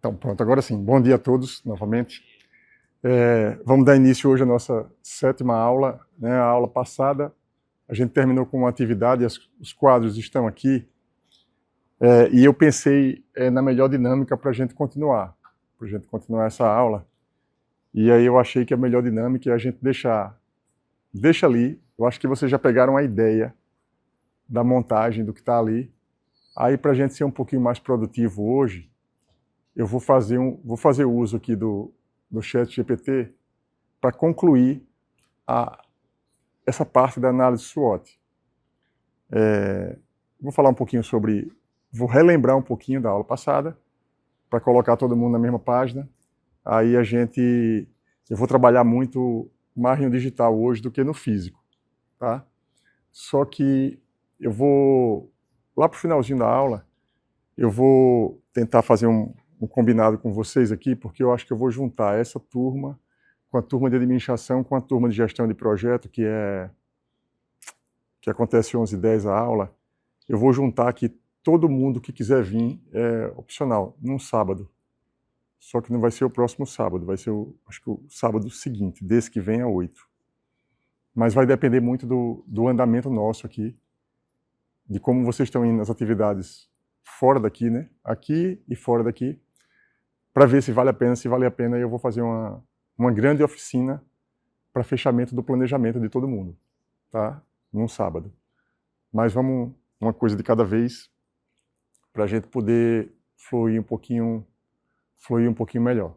Então, pronto, agora sim. Bom dia a todos, novamente. Vamos dar início hoje à nossa 7ª aula, né? A aula passada, a gente terminou com uma atividade, os quadros estão aqui, e eu pensei na melhor dinâmica para a gente continuar essa aula. E aí eu achei que a melhor dinâmica é a gente deixa ali. Eu acho que vocês já pegaram a ideia da montagem do que está ali. Aí, para a gente ser um pouquinho mais produtivo hoje, eu vou fazer uso aqui do ChatGPT para concluir essa parte da análise SWOT. Vou falar um pouquinho vou relembrar um pouquinho da aula passada, para colocar todo mundo na mesma página. Aí eu vou trabalhar muito mais no digital hoje do que no físico, tá? Só que eu vou, lá para o finalzinho da aula, eu vou tentar fazer um combinado com vocês aqui, porque eu acho que eu vou juntar essa turma com a turma de administração, com a turma de gestão de projeto, que acontece 11h10 a aula. Eu vou juntar aqui todo mundo que quiser vir, opcional, num sábado. Só que não vai ser o próximo sábado, vai ser acho que o sábado seguinte, desse que vem a 8. Mas vai depender muito do andamento nosso aqui, de como vocês estão indo nas atividades fora daqui, né? Aqui e fora daqui, para ver se vale a pena. Se vale a pena, eu vou fazer uma grande oficina para fechamento do planejamento de todo mundo, tá? Num sábado. Mas vamos uma coisa de cada vez, para a gente poder fluir um pouquinho melhor,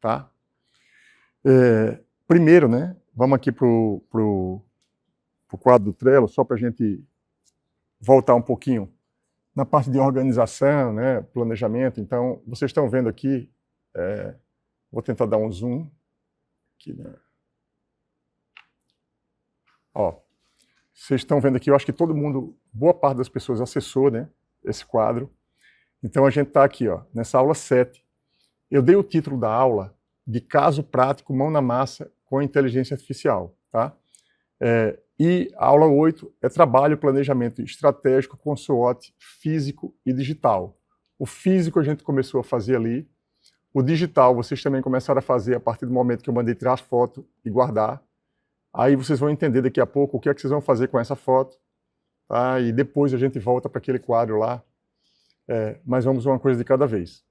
tá? Primeiro, né? Vamos aqui pro quadro do Trello, só para a gente voltar um pouquinho na parte de organização, né, planejamento. Então, vocês estão vendo aqui, vou tentar dar um zoom aqui, né? Ó, vocês estão vendo aqui, eu acho que todo mundo, boa parte das pessoas acessou, né, esse quadro. Então, a gente está aqui, ó, nessa aula 7. Eu dei o título da aula de caso prático, mão na massa com inteligência artificial, tá? E a aula 8 é trabalho, planejamento estratégico com SWOT físico e digital. O físico a gente começou a fazer ali. O digital vocês também começaram a fazer a partir do momento que eu mandei tirar a foto e guardar. Aí vocês vão entender daqui a pouco o que é que vocês vão fazer com essa foto. Tá? E depois a gente volta para aquele quadro lá. Mas vamos uma coisa de cada vez.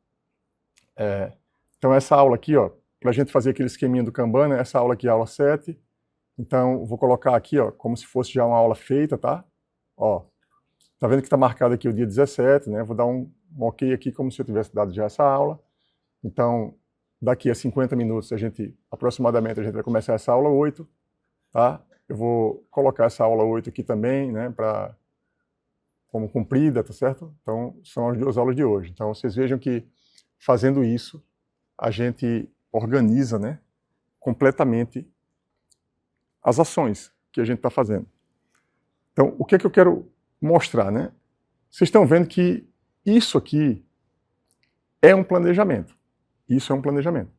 Então essa aula aqui, ó, para a gente fazer aquele esqueminha do Kanban, né? Essa aula aqui é a aula 7. Então, vou colocar aqui, ó, como se fosse já uma aula feita, tá? Ó, tá vendo que está marcado aqui o dia 17, né? Vou dar um ok aqui, como se eu tivesse dado já essa aula. Então, daqui a 50 minutos, aproximadamente, a gente vai começar essa aula 8, tá? Eu vou colocar essa aula 8 aqui também, né, como cumprida, tá certo? Então, são as 2 aulas de hoje. Então, vocês vejam que, fazendo isso, a gente organiza, né, completamente as ações que a gente está fazendo. Então, o que é que eu quero mostrar, né? Vocês estão vendo que isso aqui é um planejamento. Isso é um planejamento.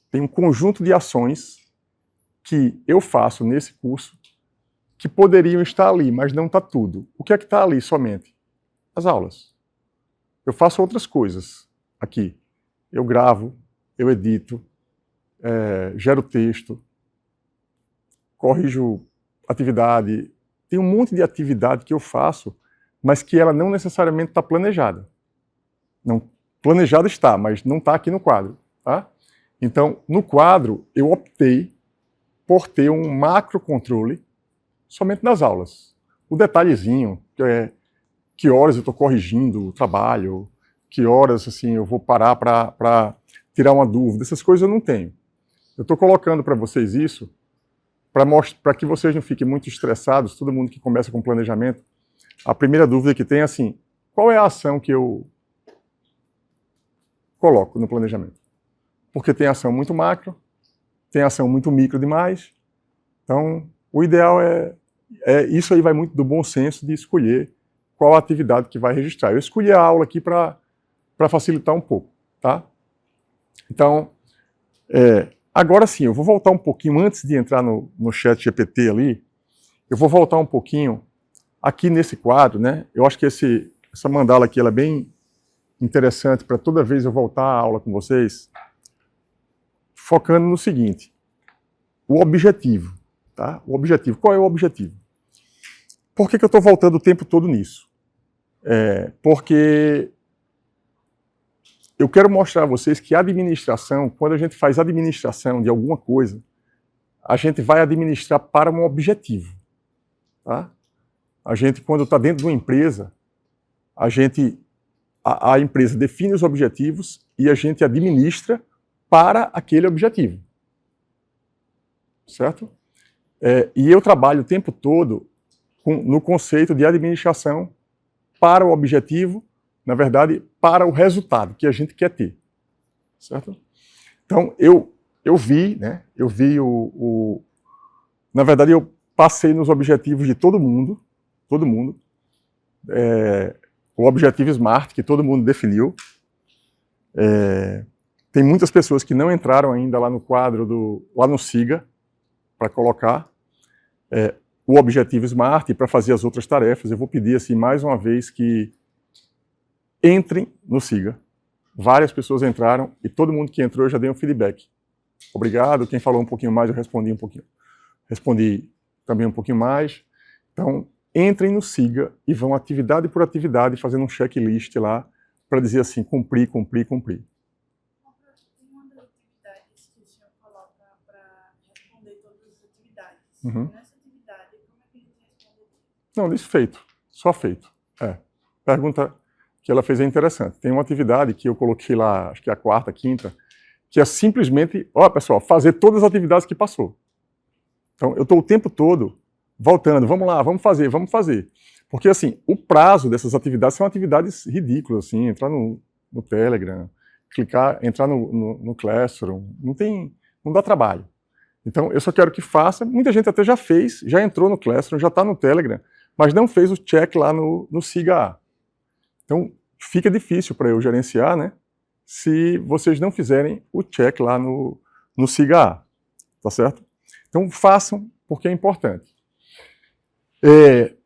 Tem um conjunto de ações que eu faço nesse curso que poderiam estar ali, mas não está tudo. O que é que está ali somente? As aulas. Eu faço outras coisas aqui. Eu gravo, eu edito, gero texto, corrijo atividade, tem um monte de atividade que eu faço, mas que ela não necessariamente está planejada. Não, planejada está, mas não está aqui no quadro, tá? Então, no quadro, eu optei por ter um macro controle somente das aulas. O detalhezinho, que horas eu estou corrigindo o trabalho, que horas assim, eu vou parar para tirar uma dúvida, essas coisas eu não tenho. Eu estou colocando para vocês isso para que vocês não fiquem muito estressados. Todo mundo que começa com planejamento, a primeira dúvida que tem é assim, qual é a ação que eu coloco no planejamento? Porque tem ação muito macro, tem ação muito micro demais. Então, o ideal isso aí vai muito do bom senso de escolher qual a atividade que vai registrar. Eu escolhi a aula aqui para facilitar um pouco, tá? Então, agora sim, eu vou voltar um pouquinho, antes de entrar no ChatGPT ali, eu vou voltar um pouquinho aqui nesse quadro, né? Eu acho que essa mandala aqui ela é bem interessante para toda vez eu voltar à aula com vocês, focando no seguinte, o objetivo, tá? O objetivo, qual é o objetivo? Por que eu estou voltando o tempo todo nisso? Porque eu quero mostrar a vocês que a administração, quando a gente faz administração de alguma coisa, a gente vai administrar para um objetivo, tá? A gente, quando está dentro de uma empresa, a empresa define os objetivos e a gente administra para aquele objetivo. Certo? E eu trabalho o tempo todo no conceito de administração para o objetivo, na verdade, para o resultado que a gente quer ter. Certo? Então, eu vi, né? Na verdade, eu passei nos objetivos de todo mundo, o objetivo SMART, que todo mundo definiu. Tem muitas pessoas que não entraram ainda lá no quadro, lá no SIGA, para colocar o objetivo SMART e para fazer as outras tarefas. Eu vou pedir assim, mais uma vez que entrem no SIGA. Várias pessoas entraram e todo mundo que entrou eu já dei um feedback. Obrigado. Quem falou um pouquinho mais, eu respondi um pouquinho. Respondi também um pouquinho mais. Então, entrem no SIGA e vão atividade por atividade fazendo um checklist lá para dizer assim, cumprir. Tem uma das atividades que o senhor coloca para responder todas as atividades. Nessa atividade, como é que a gente responde? Não, isso feito. Só feito. Pergunta que ela fez é interessante. Tem uma atividade que eu coloquei lá, acho que é a quarta, quinta, que é simplesmente, pessoal, fazer todas as atividades que passou. Então, eu estou o tempo todo voltando, vamos lá, vamos fazer. Porque, assim, o prazo dessas atividades são atividades ridículas, assim, entrar no Telegram, entrar no Classroom, não dá trabalho. Então, eu só quero que faça, muita gente até já fez, já entrou no Classroom, já está no Telegram, mas não fez o check lá no SIGA. Então, fica difícil para eu gerenciar, né, se vocês não fizerem o check lá no SIGA, tá certo? Então, façam, porque é importante.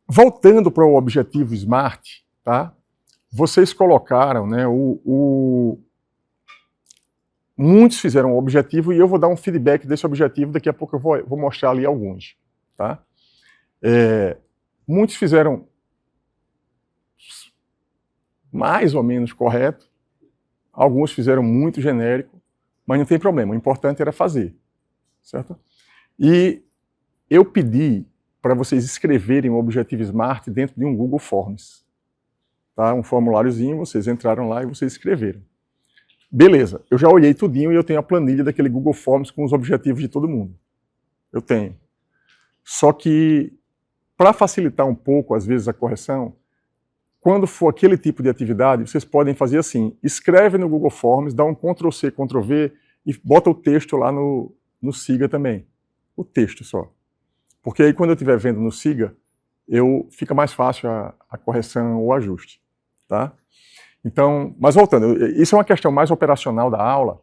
Voltando para o objetivo SMART, tá? Vocês colocaram, né, muitos fizeram o objetivo e eu vou dar um feedback desse objetivo, daqui a pouco eu vou mostrar ali alguns. Tá? Muitos fizeram mais ou menos correto, alguns fizeram muito genérico, mas não tem problema, o importante era fazer. Certo? E eu pedi para vocês escreverem o objetivo SMART dentro de um Google Forms. Tá? Um formuláriozinho, vocês entraram lá e vocês escreveram. Beleza, eu já olhei tudinho e eu tenho a planilha daquele Google Forms com os objetivos de todo mundo. Eu tenho. Só que, para facilitar um pouco, às vezes, a correção, quando for aquele tipo de atividade, vocês podem fazer assim, escreve no Google Forms, dá um Ctrl+C, Ctrl+V e bota o texto lá no SIGA também. O texto só. Porque aí, quando eu estiver vendo no SIGA, fica mais fácil a correção ou o ajuste. Tá? Então, mas voltando, isso é uma questão mais operacional da aula,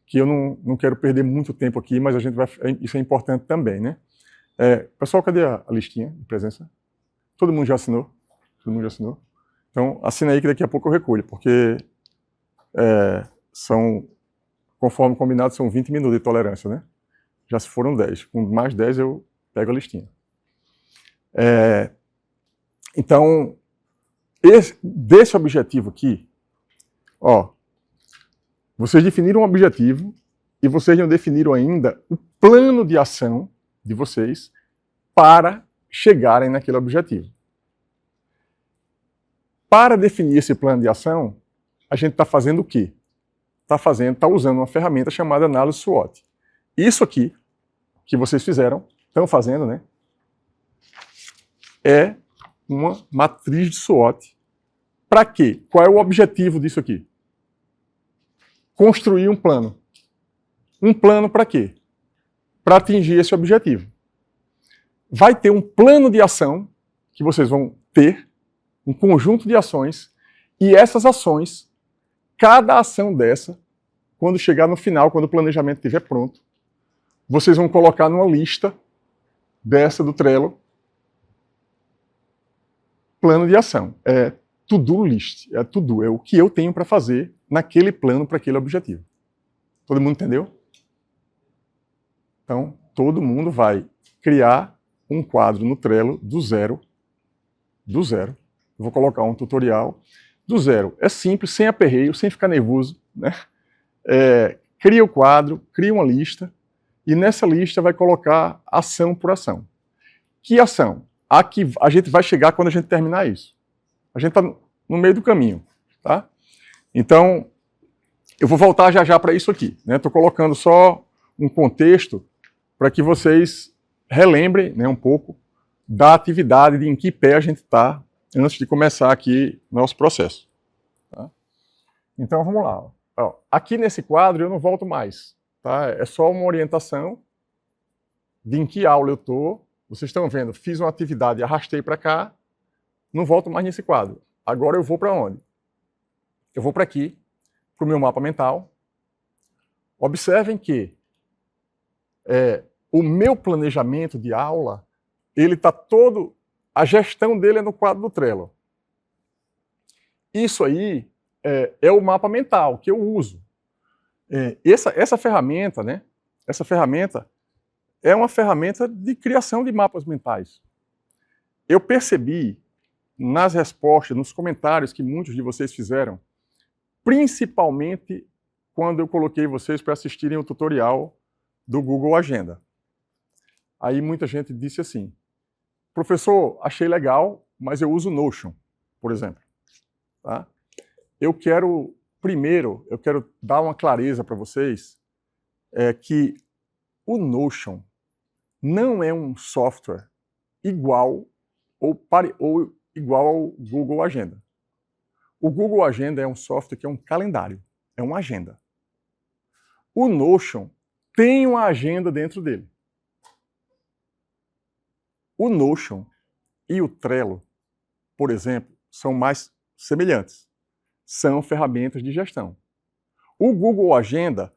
que eu não quero perder muito tempo aqui, mas isso é importante também, né? Pessoal, cadê a listinha de presença? Todo mundo já assinou? Todo mundo já assinou? Então, assina aí que daqui a pouco eu recolho, porque conforme combinado, são 20 minutos de tolerância, né? Já se foram 10. Com mais 10 eu pego a listinha. Então, desse objetivo aqui, vocês definiram um objetivo e vocês não definiram ainda o plano de ação de vocês para chegarem naquele objetivo. Para definir esse plano de ação, a gente está fazendo o quê? Está usando uma ferramenta chamada análise SWOT. Isso aqui, que vocês fizeram, estão fazendo, né? É uma matriz de SWOT. Para quê? Qual é o objetivo disso aqui? Construir um plano. Um plano para quê? Para atingir esse objetivo. Vai ter um plano de ação que vocês vão ter, um conjunto de ações, e essas ações, cada ação dessa, quando chegar no final, quando o planejamento estiver pronto, vocês vão colocar numa lista dessa do Trello, plano de ação. to-do list, é to-do, é o que eu tenho para fazer naquele plano para aquele objetivo. Todo mundo entendeu? Então, todo mundo vai criar um quadro no Trello do zero. Do zero. Eu vou colocar um tutorial do zero. É simples, sem aperreio, sem ficar nervoso, né? Cria o quadro, cria uma lista, e nessa lista vai colocar ação por ação. Que ação? A que a gente vai chegar quando a gente terminar isso. A gente está no meio do caminho, tá? Então, eu vou voltar já para isso aqui, né? Estou colocando só um contexto para que vocês relembrem, né, um pouco da atividade, de em que pé a gente está antes de começar aqui nosso processo. Tá? Então, vamos lá. Ó, aqui nesse quadro eu não volto mais. Tá? É só uma orientação de em que aula eu estou. Vocês estão vendo, fiz uma atividade, arrastei para cá, não volto mais nesse quadro. Agora eu vou para onde? Eu vou para aqui, para o meu mapa mental. Observem que o meu planejamento de aula, ele está todo, a gestão dele é no quadro do Trello. Isso aí é o mapa mental que eu uso. Essa ferramenta, né? Essa ferramenta é uma ferramenta de criação de mapas mentais. Eu percebi nas respostas, nos comentários que muitos de vocês fizeram, principalmente quando eu coloquei vocês para assistirem o tutorial do Google Agenda. Aí muita gente disse assim, professor, achei legal, mas eu uso Notion, por exemplo. Tá? Primeiro, eu quero dar uma clareza para vocês, que o Notion não é um software igual ou igual ao Google Agenda. O Google Agenda é um software que é um calendário, é uma agenda. O Notion tem uma agenda dentro dele. O Notion e o Trello, por exemplo, são mais semelhantes. São ferramentas de gestão. O Google Agenda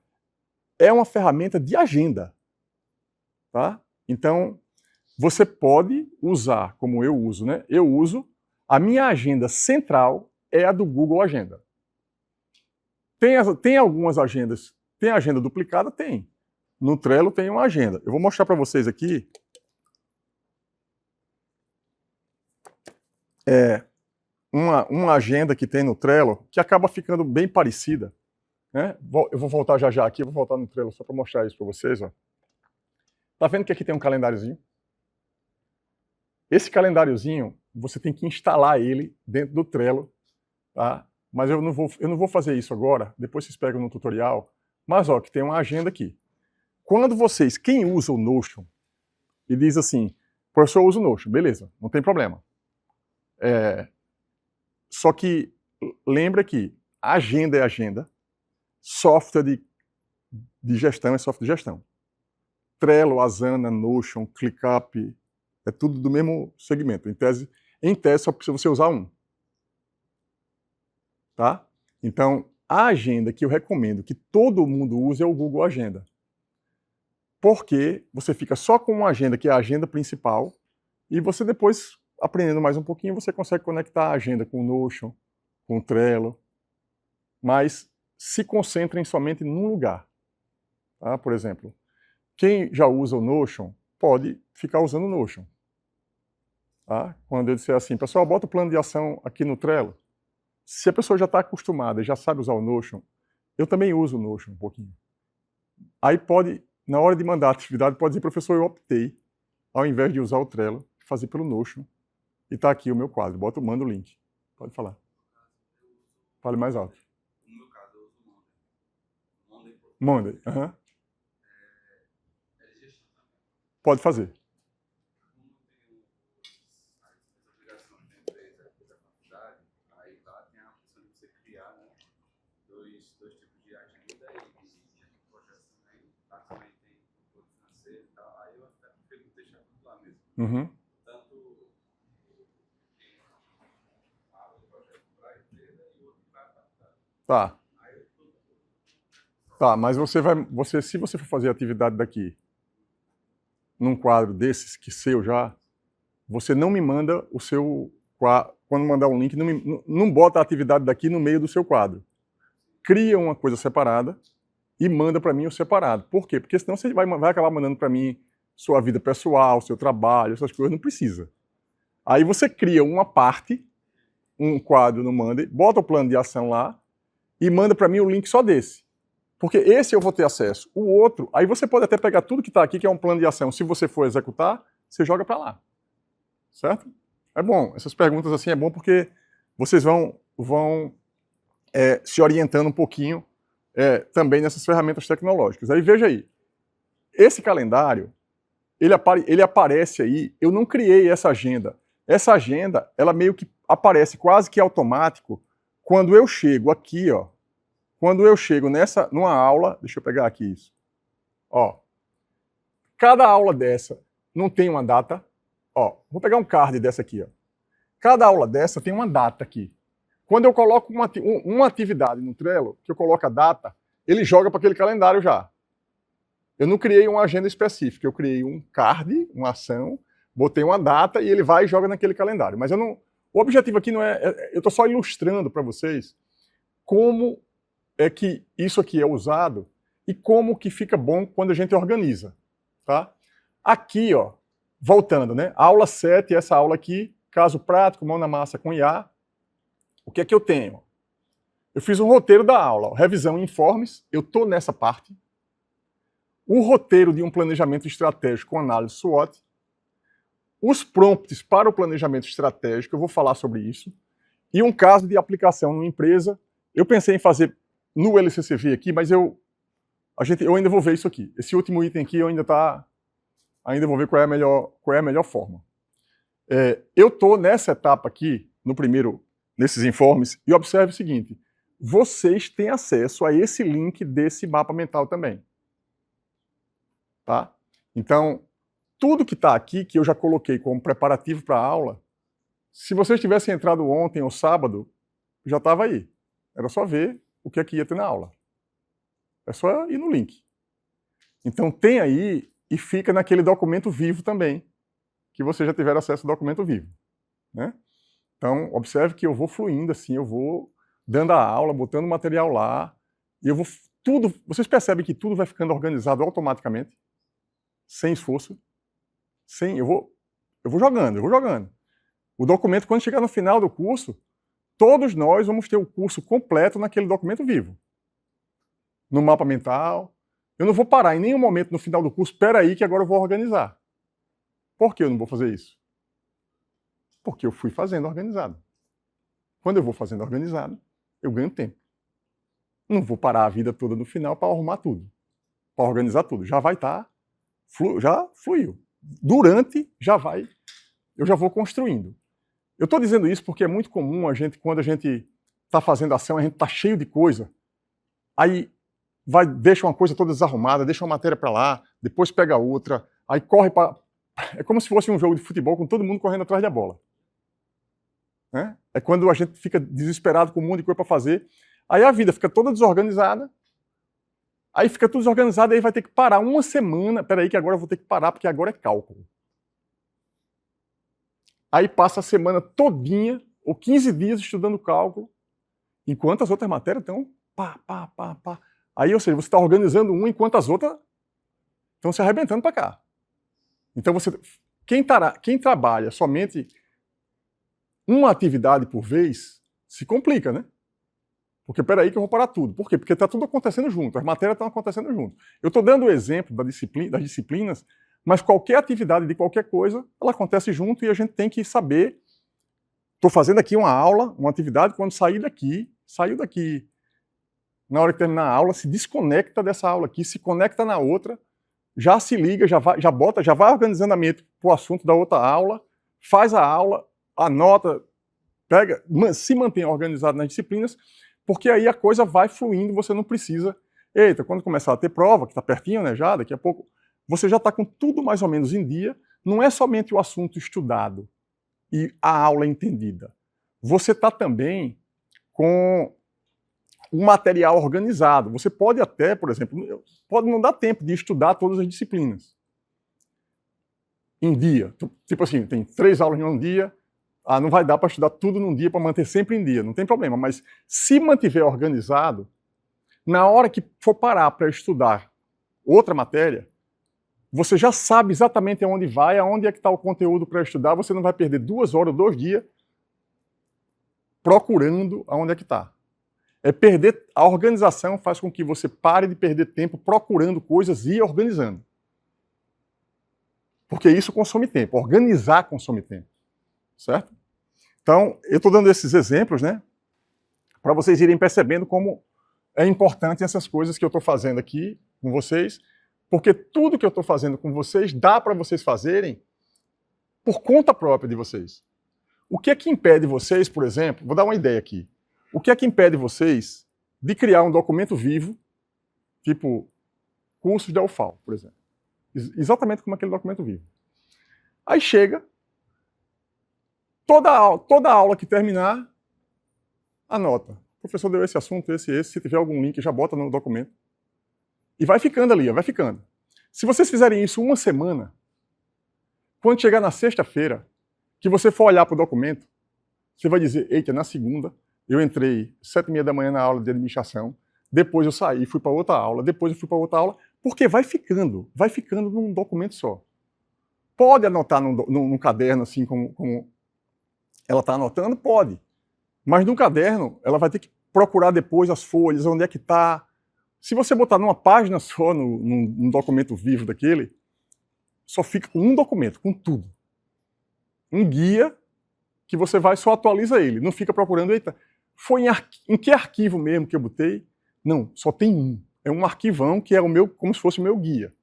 é uma ferramenta de agenda. Tá? Então, você pode usar, como eu uso, né? Eu uso, a minha agenda central é a do Google Agenda. Tem algumas agendas, tem agenda duplicada? Tem. No Trello tem uma agenda. Eu vou mostrar para vocês aqui. Uma agenda que tem no Trello, que acaba ficando bem parecida. Né? Eu vou voltar já aqui, vou voltar no Trello só para mostrar isso para vocês. Ó. Tá vendo que aqui tem um calendáriozinho? Esse calendáriozinho, você tem que instalar ele dentro do Trello, tá? Mas eu não vou fazer isso agora, depois vocês pegam no tutorial. Mas ó, que tem uma agenda aqui. Quando quem usa o Notion, e diz assim, professor, eu uso o Notion, beleza, não tem problema. Só que lembra que agenda é agenda, software de gestão é software de gestão. Trello, Asana, Notion, ClickUp, é tudo do mesmo segmento. Em tese só precisa você usar um. Tá? Então, a agenda que eu recomendo que todo mundo use é o Google Agenda. Porque você fica só com uma agenda, que é a agenda principal, e você depois, aprendendo mais um pouquinho, você consegue conectar a agenda com o Notion, com o Trello, mas se concentrem somente num lugar. Tá? Por exemplo, quem já usa o Notion pode ficar usando o Notion. Tá? Quando eu disser assim, pessoal, bota o plano de ação aqui no Trello. Se a pessoa já está acostumada e já sabe usar o Notion, eu também uso o Notion um pouquinho. Aí pode, na hora de mandar a atividade, pode dizer, professor, eu optei, ao invés de usar o Trello, fazer pelo Notion. E está aqui o meu quadro. Manda o link. Pode falar. Fale mais alto. No meu caso, eu uso o Monday. Monday. Pode fazer. Aí lá tem a opção de você criar, né, dois tipos de agenda e projetos também. Lá também tem o plano financeiro e tal. Aí eu até prefiro deixar tudo lá mesmo. Tanto quem fala o projeto para a empresa e o outro para adaptar. Tá. Tá, mas se você for fazer a atividade daqui, num quadro desses, que seu já, você não me manda o seu quando mandar um link, não bota a atividade daqui no meio do seu quadro. Cria uma coisa separada e manda para mim o separado. Por quê? Porque senão você vai acabar mandando para mim sua vida pessoal, seu trabalho, essas coisas, não precisa. Aí você cria uma parte, um quadro no Monday, bota o plano de ação lá e manda para mim o link só desse. Porque esse eu vou ter acesso. O outro, aí você pode até pegar tudo que está aqui, que é um plano de ação. Se você for executar, você joga para lá. Certo? É bom. Essas perguntas assim é bom porque vocês vão se orientando um pouquinho também nessas ferramentas tecnológicas. Aí veja aí. Esse calendário, ele aparece aí. Eu não criei essa agenda. Essa agenda, ela meio que aparece quase que automático quando eu chego aqui, ó. Quando eu chego numa aula, deixa eu pegar aqui isso. Ó, cada aula dessa não tem uma data. Ó, vou pegar um card dessa aqui, ó. Cada aula dessa tem uma data aqui. Quando eu coloco uma atividade no Trello, que eu coloco a data, ele joga para aquele calendário já. Eu não criei uma agenda específica, eu criei um card, uma ação, botei uma data e ele vai e joga naquele calendário. Mas o objetivo aqui não eu estou só ilustrando para vocês como é que isso aqui é usado e como que fica bom quando a gente organiza, tá? Aqui, ó, voltando, né? Aula 7, essa aula aqui, caso prático, mão na massa com IA. O que é que eu tenho? Eu fiz um roteiro da aula, ó, revisão e informes, eu estou nessa parte. O roteiro de um planejamento estratégico com análise SWOT. Os prompts para o planejamento estratégico, eu vou falar sobre isso. E um caso de aplicação numa empresa. Eu pensei em fazer no LCCV aqui, mas eu ainda vou ver isso aqui. Esse último item aqui eu ainda vou ver qual é a melhor forma. Eu estou nessa etapa aqui, nesses informes, e observe o seguinte, vocês têm acesso a esse link desse mapa mental também. Tá? Então, tudo que está aqui, que eu já coloquei como preparativo para a aula, se vocês tivessem entrado ontem ou sábado, já estava aí. Era só ver o que aqui ia ter na aula. É só ir no link. Então tem aí e fica naquele documento vivo também, que vocês já tiveram acesso ao documento vivo. Né? Então, observe que eu vou fluindo assim, eu vou dando a aula, botando o material lá, e eu vou tudo. Vocês percebem que tudo vai ficando organizado automaticamente, sem esforço. Eu vou jogando. O documento, quando chegar no final do curso, todos nós vamos ter o curso completo naquele documento vivo. No mapa mental. Eu não vou parar em nenhum momento no final do curso, espera aí que agora eu vou organizar. Por que eu não vou fazer isso? Porque eu fui fazendo organizado. Quando eu vou fazendo organizado, eu ganho tempo. Não vou parar a vida toda no final para arrumar tudo. Para organizar tudo. Já vai estar, já fluiu. Durante, eu já vou construindo. Eu estou dizendo isso porque é muito comum quando a gente está fazendo ação, a gente está cheio de coisa, aí deixa uma coisa toda desarrumada, deixa uma matéria para lá, depois pega outra, aí corre para... É como se fosse um jogo de futebol com todo mundo correndo atrás da bola. Né? É quando a gente fica desesperado com um monte de coisa para fazer, aí a vida fica toda desorganizada, aí fica tudo desorganizado, aí vai ter que parar uma semana, peraí que agora eu vou ter que parar, porque agora é cálculo. Aí passa a semana todinha, ou 15 dias estudando cálculo, enquanto as outras matérias estão pá. Aí, ou seja, você está organizando enquanto as outras estão se arrebentando para cá. Então, quem trabalha somente uma atividade por vez, se complica, né? Porque, peraí que eu vou parar tudo. Por quê? Porque está tudo acontecendo junto, as matérias estão acontecendo junto. Eu estou dando o exemplo das disciplinas, mas qualquer atividade de qualquer coisa, ela acontece junto e a gente tem que saber. Estou fazendo aqui uma aula, uma atividade, quando saiu daqui, na hora que terminar a aula, se desconecta dessa aula aqui, se conecta na outra, já se liga, já vai organizando a mente para o assunto da outra aula, faz a aula, anota, se mantém organizado nas disciplinas, porque aí a coisa vai fluindo, você não precisa... Eita, quando começar a ter prova, que está pertinho, né, já, daqui a pouco... Você já está com tudo mais ou menos em dia, não é somente o assunto estudado e a aula entendida. Você está também com o material organizado. Você pode até, por exemplo, pode não dar tempo de estudar todas as disciplinas em dia. Tipo assim, tem 3 aulas em um dia, Ah, não vai dar para estudar tudo num dia, para manter sempre em dia, não tem problema. Mas se mantiver organizado, na hora que for parar para estudar outra matéria, você já sabe exatamente aonde vai, aonde é que está o conteúdo para estudar, você não vai perder 2 horas ou 2 dias procurando aonde é que está. A organização faz com que você pare de perder tempo procurando coisas e organizando. Porque isso consome tempo, organizar consome tempo, certo? Então, eu estou dando esses exemplos, né, para vocês irem percebendo como é importante essas coisas que eu estou fazendo aqui com vocês, porque tudo que eu estou fazendo com vocês dá para vocês fazerem por conta própria de vocês. O que é que impede vocês, por exemplo, vou dar uma ideia aqui, o que é que impede vocês de criar um documento vivo, tipo cursos da UFAL, por exemplo, exatamente como aquele documento vivo. Aí chega, toda aula que terminar, anota. O professor deu esse assunto, esse, se tiver algum link, já bota no documento. E vai ficando ali, vai ficando. Se vocês fizerem isso uma semana, quando chegar na sexta-feira, que você for olhar para o documento, você vai dizer, eita, na segunda, eu entrei 7h30 da manhã na aula de administração, depois eu saí, fui para outra aula, depois eu fui para outra aula, porque vai ficando num documento só. Pode anotar num caderno, assim como ela está anotando? Pode. Mas no caderno, ela vai ter que procurar depois as folhas, onde é que está. Se você botar numa página só, num documento vivo daquele, só fica com um documento, com tudo. Um guia que você vai só atualiza ele. Não fica procurando, eita, foi em que arquivo mesmo que eu botei? Não, só tem um. É um arquivão que é o meu, como se fosse o meu guia.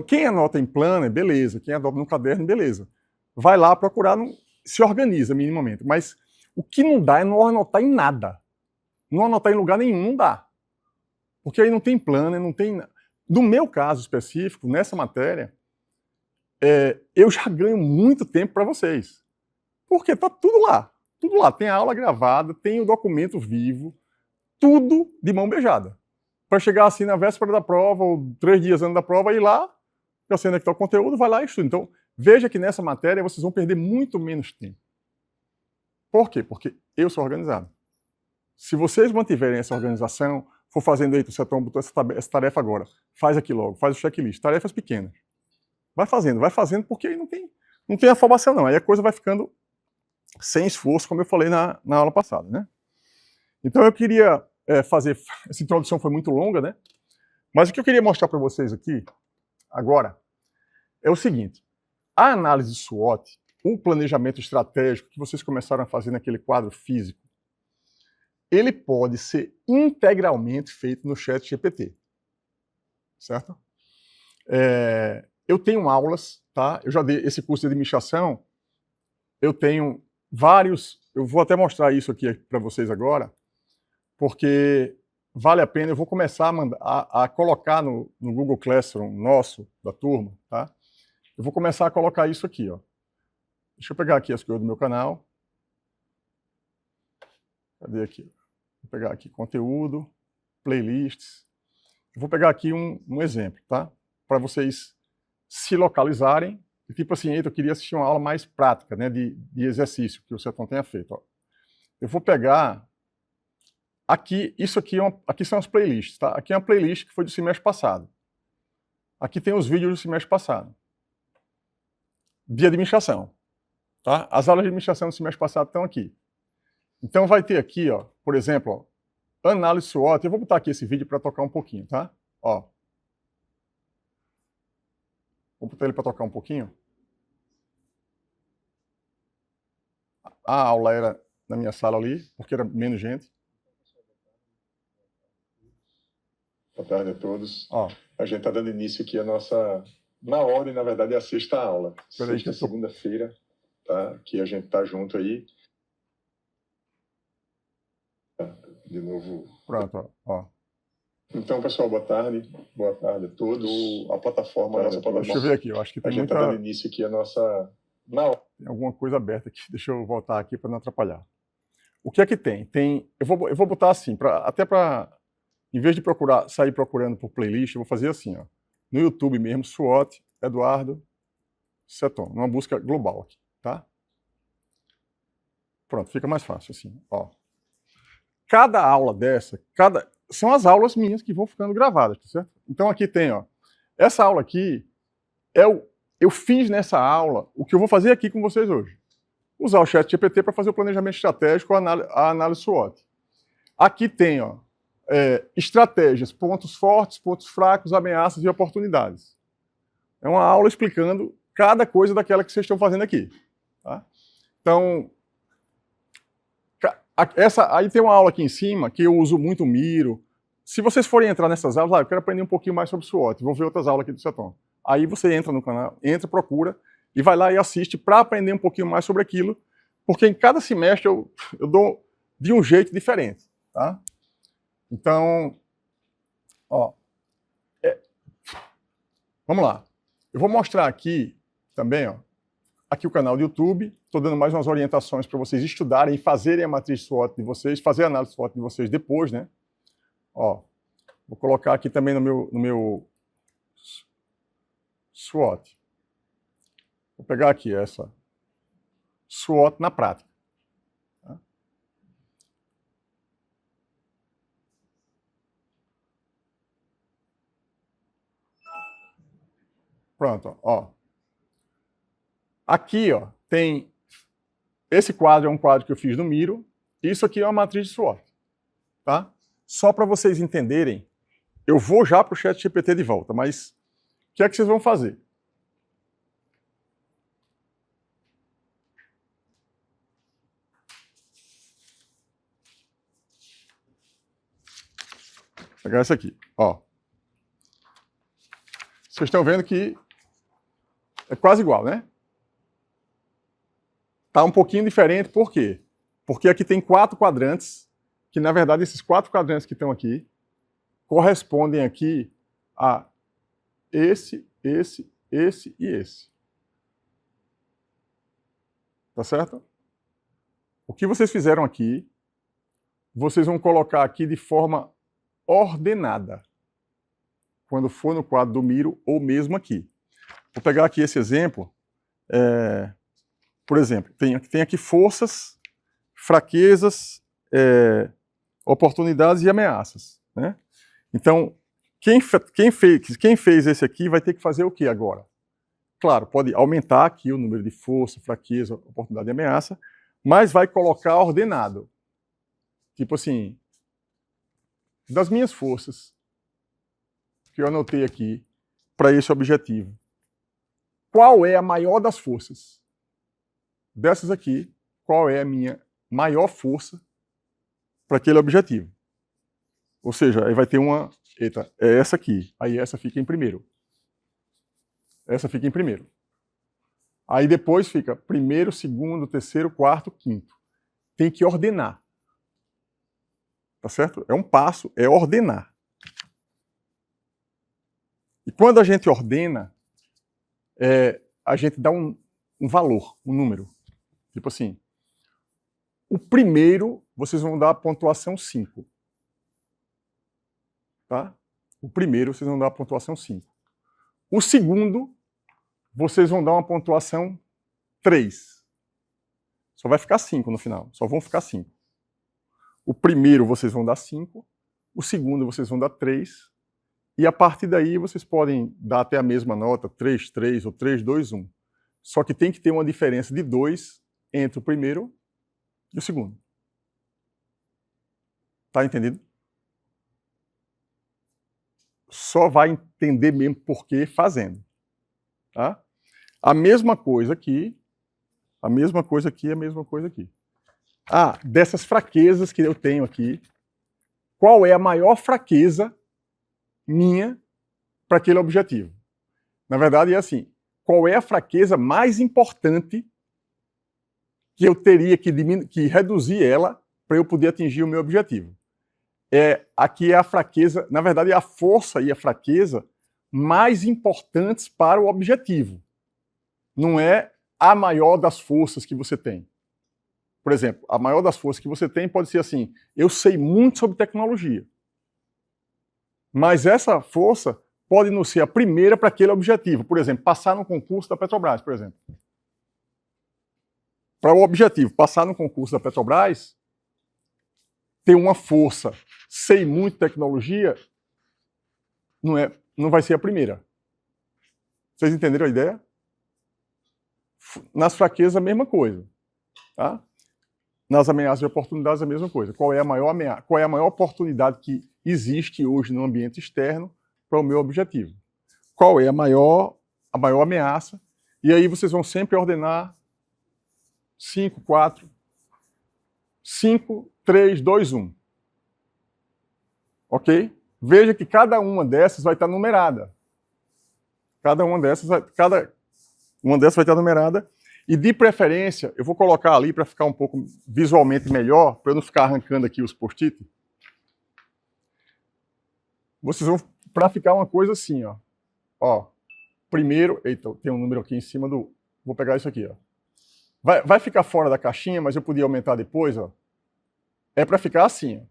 Quem anota em planner, beleza. Quem anota no caderno, beleza. Vai lá procurar, se organiza minimamente. Mas o que não dá é não anotar em nada. Não anotar em lugar nenhum, não dá. Porque aí não tem planner, não tem... No meu caso específico, nessa matéria, eu já ganho muito tempo para vocês. Porque tá tudo lá. Tudo lá. Tem a aula gravada, tem o documento vivo, tudo de mão beijada. Para chegar assim na véspera da prova, ou 3 dias antes da prova, ir lá, já sendo que está o conteúdo, vai lá e estuda. Então, veja que nessa matéria vocês vão perder muito menos tempo. Por quê? Porque eu sou organizado. Se vocês mantiverem essa organização, for fazendo aí, você botou essa tarefa agora, faz aqui logo, faz o checklist, tarefas pequenas. Vai fazendo, porque aí não tem afobação não. Aí a coisa vai ficando sem esforço, como eu falei na aula passada, né? Então eu queria fazer... Essa introdução foi muito longa, né? Mas o que eu queria mostrar para vocês aqui, agora, é o seguinte. A análise SWOT, o planejamento estratégico que vocês começaram a fazer naquele quadro físico, ele pode ser integralmente feito no ChatGPT. Certo? Eu tenho aulas, tá? Eu já dei esse curso de administração, eu tenho vários... Eu vou até mostrar isso aqui para vocês agora, porque vale a pena. Eu vou começar a colocar no Google Classroom nosso, da turma, tá? Eu vou começar a colocar isso aqui, ó. Deixa eu pegar aqui as coisas do meu canal. Cadê aqui? Vou pegar aqui conteúdo, playlists. Eu vou pegar aqui um exemplo, tá? Para vocês se localizarem. E tipo assim, eu queria assistir uma aula mais prática, né, de exercício que o Seton tenha feito. Ó. Eu vou pegar aqui, isso aqui, aqui são as playlists, tá? Aqui é uma playlist que foi do semestre passado. Aqui tem os vídeos do semestre passado. De administração. Tá? As aulas de administração do semestre passado estão aqui. Então vai ter aqui, ó, por exemplo, ó, análise SWOT. Eu vou botar aqui esse vídeo para tocar um pouquinho, tá? Ó. Vou botar ele para tocar um pouquinho. A aula era na minha sala ali, porque era menos gente. Boa tarde a todos. Ó. A gente está dando início aqui a nossa... Na ordem, na verdade, é a 6ª aula. Sexta, segunda-feira, tá? Que a gente tá junto aí. De novo. Pronto, ó. Então, pessoal, boa tarde. Boa tarde a todos. A plataforma, nossa plataforma. Deixa eu ver aqui, eu acho que tem muita... A gente tá dando início aqui a nossa... Tem alguma coisa aberta aqui. Deixa eu voltar aqui para não atrapalhar. O que é que tem? Eu vou botar assim, até para... Em vez de sair procurando por playlist, eu vou fazer assim, ó. No YouTube mesmo, SWOT, Eduardo Seton, numa busca global aqui, tá? Pronto, fica mais fácil assim. Ó. Cada aula dessa, são as aulas minhas que vão ficando gravadas, tá certo? Então aqui tem, ó, essa aula aqui, eu fiz nessa aula o que eu vou fazer aqui com vocês hoje. Usar o ChatGPT para fazer o planejamento estratégico, a análise SWOT. Aqui tem, ó, estratégias, pontos fortes, pontos fracos, ameaças e oportunidades. É uma aula explicando cada coisa daquela que vocês estão fazendo aqui. Tá? Então, aí tem uma aula aqui em cima que eu uso muito o Miro. Se vocês forem entrar nessas aulas, eu quero aprender um pouquinho mais sobre SWOT, vou ver outras aulas aqui do Seton. Aí você entra no canal, procura e vai lá e assiste para aprender um pouquinho mais sobre aquilo, porque em cada semestre eu dou de um jeito diferente. Tá? Então, ó, vamos lá. Eu vou mostrar aqui também, ó, aqui o canal do YouTube. Estou dando mais umas orientações para vocês estudarem e fazerem a matriz SWOT de vocês, fazer a análise SWOT de vocês depois, né? Ó, vou colocar aqui também no meu SWOT. Vou pegar aqui essa SWOT na prática. Tá? Pronto, ó. Aqui, ó, tem... Esse quadro é um quadro que eu fiz no Miro. Isso aqui é uma matriz de SWOT. Tá? Só para vocês entenderem, eu vou já para o ChatGPT de volta, mas o que é que vocês vão fazer? Vou pegar esse aqui, ó. Vocês estão vendo que é quase igual, né? Tá um pouquinho diferente, por quê? Porque aqui tem 4 quadrantes, que na verdade esses 4 quadrantes que estão aqui correspondem aqui a esse e esse. Tá certo? O que vocês fizeram aqui, vocês vão colocar aqui de forma ordenada, quando for no quadro do Miro ou mesmo aqui. Vou pegar aqui esse exemplo. Por exemplo, tem aqui forças, fraquezas, oportunidades e ameaças. Né? Então, quem fez esse aqui vai ter que fazer o que agora? Claro, pode aumentar aqui o número de força, fraqueza, oportunidade e ameaça, mas vai colocar ordenado. Tipo assim, das minhas forças, que eu anotei aqui, para esse objetivo. Qual é a maior das forças? Dessas aqui, qual é a minha maior força para aquele objetivo? Ou seja, aí vai ter uma... Eita, é essa aqui. Aí essa fica em primeiro. Essa fica em primeiro. Aí depois fica primeiro, segundo, terceiro, quarto, quinto. Tem que ordenar. Tá certo? É um passo, é ordenar. E quando a gente ordena, a gente dá um valor, um número. Tipo assim, o primeiro, vocês vão dar a pontuação 5. Tá? O primeiro, vocês vão dar a pontuação 5. O segundo, vocês vão dar uma pontuação 3. Só vai ficar 5 no final. Só vão ficar 5. O primeiro, vocês vão dar 5. O segundo, vocês vão dar 3. E a partir daí, vocês podem dar até a mesma nota, 3, 3 ou 3, 2, 1. Só que tem que ter uma diferença de 2 entre o primeiro e o segundo. Tá entendido? Só vai entender mesmo por que fazendo. Tá? A mesma coisa aqui, a mesma coisa aqui, a mesma coisa aqui. Dessas fraquezas que eu tenho aqui, qual é a maior fraqueza minha para aquele objetivo? Na verdade é assim, qual é a fraqueza mais importante que eu teria que reduzir ela para eu poder atingir o meu objetivo? Aqui é a fraqueza, na verdade é a força e a fraqueza mais importantes para o objetivo. Não é a maior das forças que você tem. Por exemplo, a maior das forças que você tem pode ser assim, eu sei muito sobre tecnologia. Mas essa força pode não ser a primeira para aquele objetivo. Por exemplo, passar no concurso da Petrobras, por exemplo. para o objetivo passar no concurso da Petrobras, ter uma força, sei muito tecnologia, não vai ser a primeira. Vocês entenderam a ideia? Nas fraquezas, a mesma coisa. Tá? Nas ameaças e oportunidades, a mesma coisa. Qual é a maior ameaça? Qual é a maior oportunidade que existe hoje no ambiente externo para o meu objetivo? Qual é a maior ameaça? E aí vocês vão sempre ordenar 5, 4, 5, 3, 2, 1. Ok? Veja que cada uma dessas vai estar numerada. Cada uma dessas vai estar numerada. E, de preferência, eu vou colocar ali para ficar um pouco visualmente melhor, para eu não ficar arrancando aqui os post-it. Vocês vão, para ficar uma coisa assim, ó. Ó, primeiro, eita, tem um número aqui em cima do... Vou pegar isso aqui, ó. Vai ficar fora da caixinha, mas eu podia aumentar depois, ó. É para ficar assim, ó.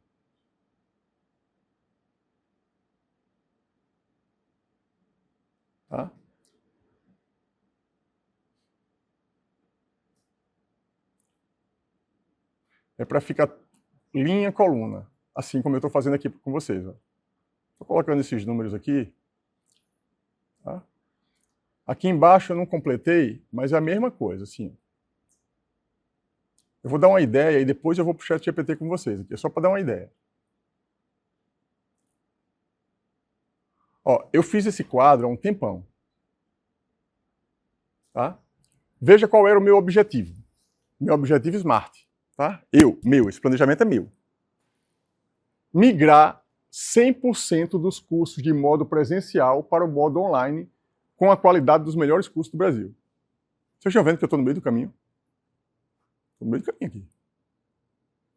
Tá? É para ficar linha, coluna, assim como eu estou fazendo aqui com vocês. Estou colocando esses números aqui. Tá? Aqui embaixo eu não completei, mas é a mesma coisa, assim. Eu vou dar uma ideia e depois eu vou para o ChatGPT com vocês aqui, só para dar uma ideia. Ó, eu fiz esse quadro há um tempão. Tá? Veja qual era o meu objetivo. Meu objetivo SMART. Tá? Esse planejamento é meu. Migrar 100% dos cursos de modo presencial para o modo online com a qualidade dos melhores cursos do Brasil. Vocês estão vendo que eu estou no meio do caminho? Estou no meio do caminho aqui.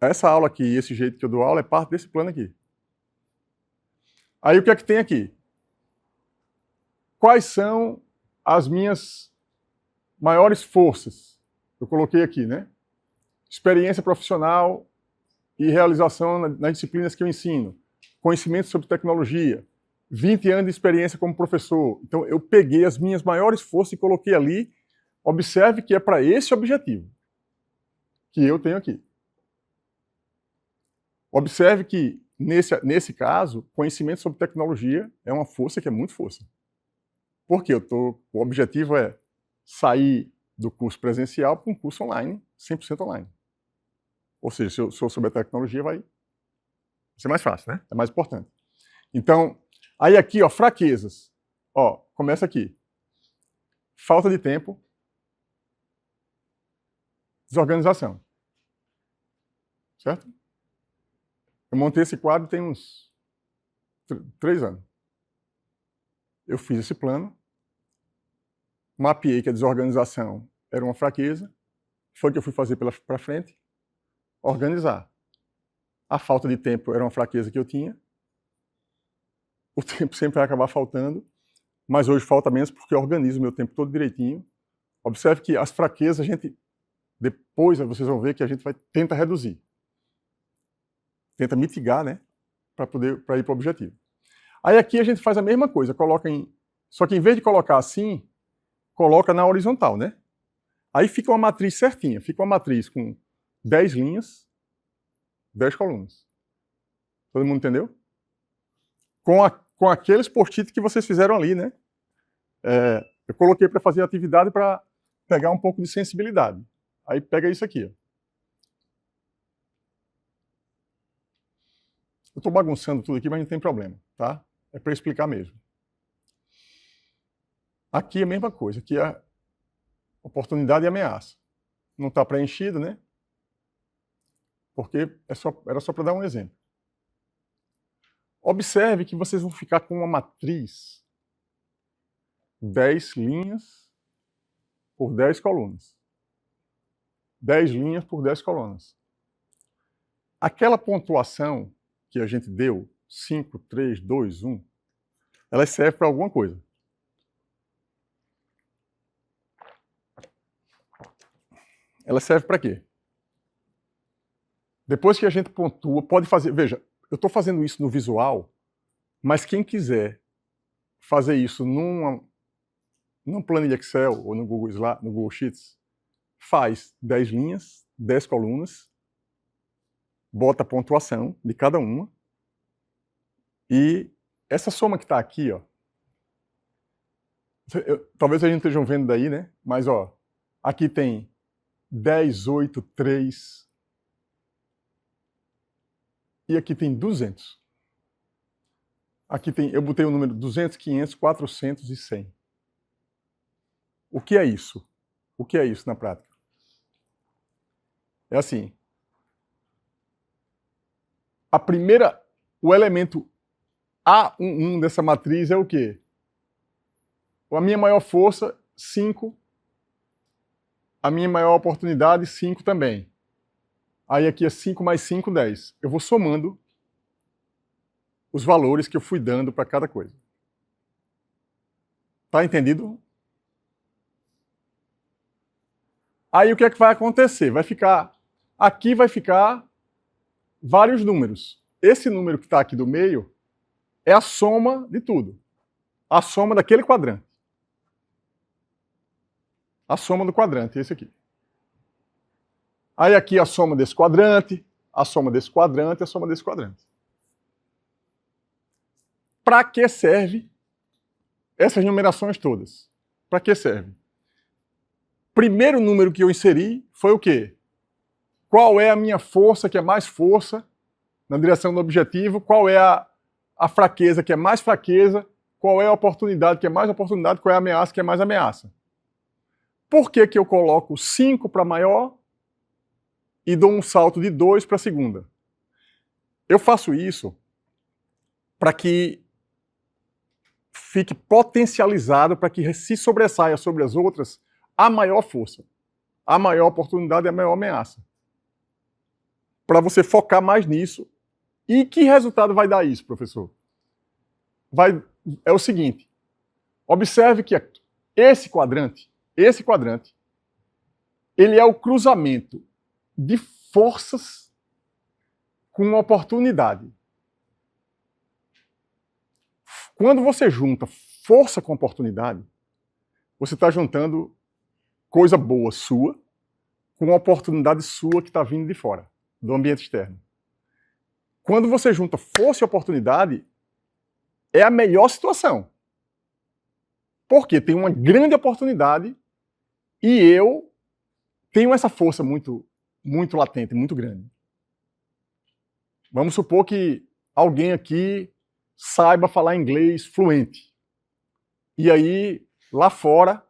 Essa aula aqui, esse jeito que eu dou aula, é parte desse plano aqui. Aí o que é que tem aqui? Quais são as minhas maiores forças? Eu coloquei aqui, né? Experiência profissional e realização nas disciplinas que eu ensino. Conhecimento sobre tecnologia. 20 anos de experiência como professor. Então, eu peguei as minhas maiores forças e coloquei ali. Observe que é para esse objetivo que eu tenho aqui. Observe que, nesse caso, conhecimento sobre tecnologia é uma força que é muito força. Porque o objetivo é sair do curso presencial para um curso online, 100% online. Ou seja, se eu sou sobre a tecnologia, vai ser mais fácil, né? É mais importante. Então, aí aqui, ó, fraquezas. Ó, começa aqui. Falta de tempo. Desorganização. Certo? Eu montei esse quadro tem uns 3 anos. Eu fiz esse plano. Mapeei que a desorganização era uma fraqueza. Foi o que eu fui fazer para frente. Organizar. A falta de tempo era uma fraqueza que eu tinha. O tempo sempre vai acabar faltando, mas hoje falta menos porque eu organizo meu tempo todo direitinho. Observe que as fraquezas a gente, depois vocês vão ver que a gente tenta reduzir. Tenta mitigar, né? Para ir para o objetivo. Aí aqui a gente faz a mesma coisa, só que em vez de colocar assim, coloca na horizontal, né? Aí fica uma matriz certinha, fica uma matriz com 10 linhas, 10 colunas. Todo mundo entendeu? Com aqueles post-it que vocês fizeram ali, né? Eu coloquei para fazer atividade para pegar um pouco de sensibilidade. Aí pega isso aqui. Ó. Eu estou bagunçando tudo aqui, mas não tem problema, tá? É para explicar mesmo. Aqui é a mesma coisa, aqui é oportunidade e ameaça. Não está preenchido, né? Porque era só para dar um exemplo. Observe que vocês vão ficar com uma matriz 10 linhas por 10 colunas. 10 linhas por 10 colunas. Aquela pontuação que a gente deu, 5, 3, 2, 1, ela serve para alguma coisa. Ela serve para quê? Depois que a gente pontua, pode fazer... Veja, eu estou fazendo isso no visual, mas quem quiser fazer isso numa planilha Excel ou no Google Sheets, faz 10 linhas, 10 colunas, bota a pontuação de cada uma, e essa soma que está aqui, ó, talvez a gente esteja vendo daí, né? Mas, ó, aqui tem 10, 8, 3, e aqui tem 200. Aqui tem, eu botei o número 200, 500, 400 e 100. O que é isso? O que é isso na prática? É assim. O elemento A11 dessa matriz é o quê? A minha maior força, 5. A minha maior oportunidade, 5 também. Aí aqui é 5 mais 5, 10. Eu vou somando os valores que eu fui dando para cada coisa. Tá entendido? Aí o que é que vai acontecer? Aqui vai ficar vários números. Esse número que está aqui do meio é a soma de tudo. A soma daquele quadrante. A soma do quadrante, esse aqui. Aí aqui a soma desse quadrante, a soma desse quadrante, a soma desse quadrante. Para que serve essas numerações todas? Para que serve? Primeiro número que eu inseri foi o quê? Qual é a minha força que é mais força na direção do objetivo? Qual é a fraqueza que é mais fraqueza? Qual é a oportunidade que é mais oportunidade? Qual é a ameaça que é mais ameaça? Por que que eu coloco 5 para maior e dou um salto de 2 para a segunda? Eu faço isso para que fique potencializado, para que se sobressaia sobre as outras a maior força, a maior oportunidade e a maior ameaça. Para você focar mais nisso. E que resultado vai dar isso, professor? É o seguinte, observe que esse quadrante, ele é o cruzamento de forças com oportunidade. Quando você junta força com oportunidade, você está juntando coisa boa sua com uma oportunidade sua que está vindo de fora, do ambiente externo. Quando você junta força e oportunidade, é a melhor situação. Porque tem uma grande oportunidade e eu tenho essa força muito, muito latente, muito grande. Vamos supor que alguém aqui saiba falar inglês fluente. E aí, lá fora,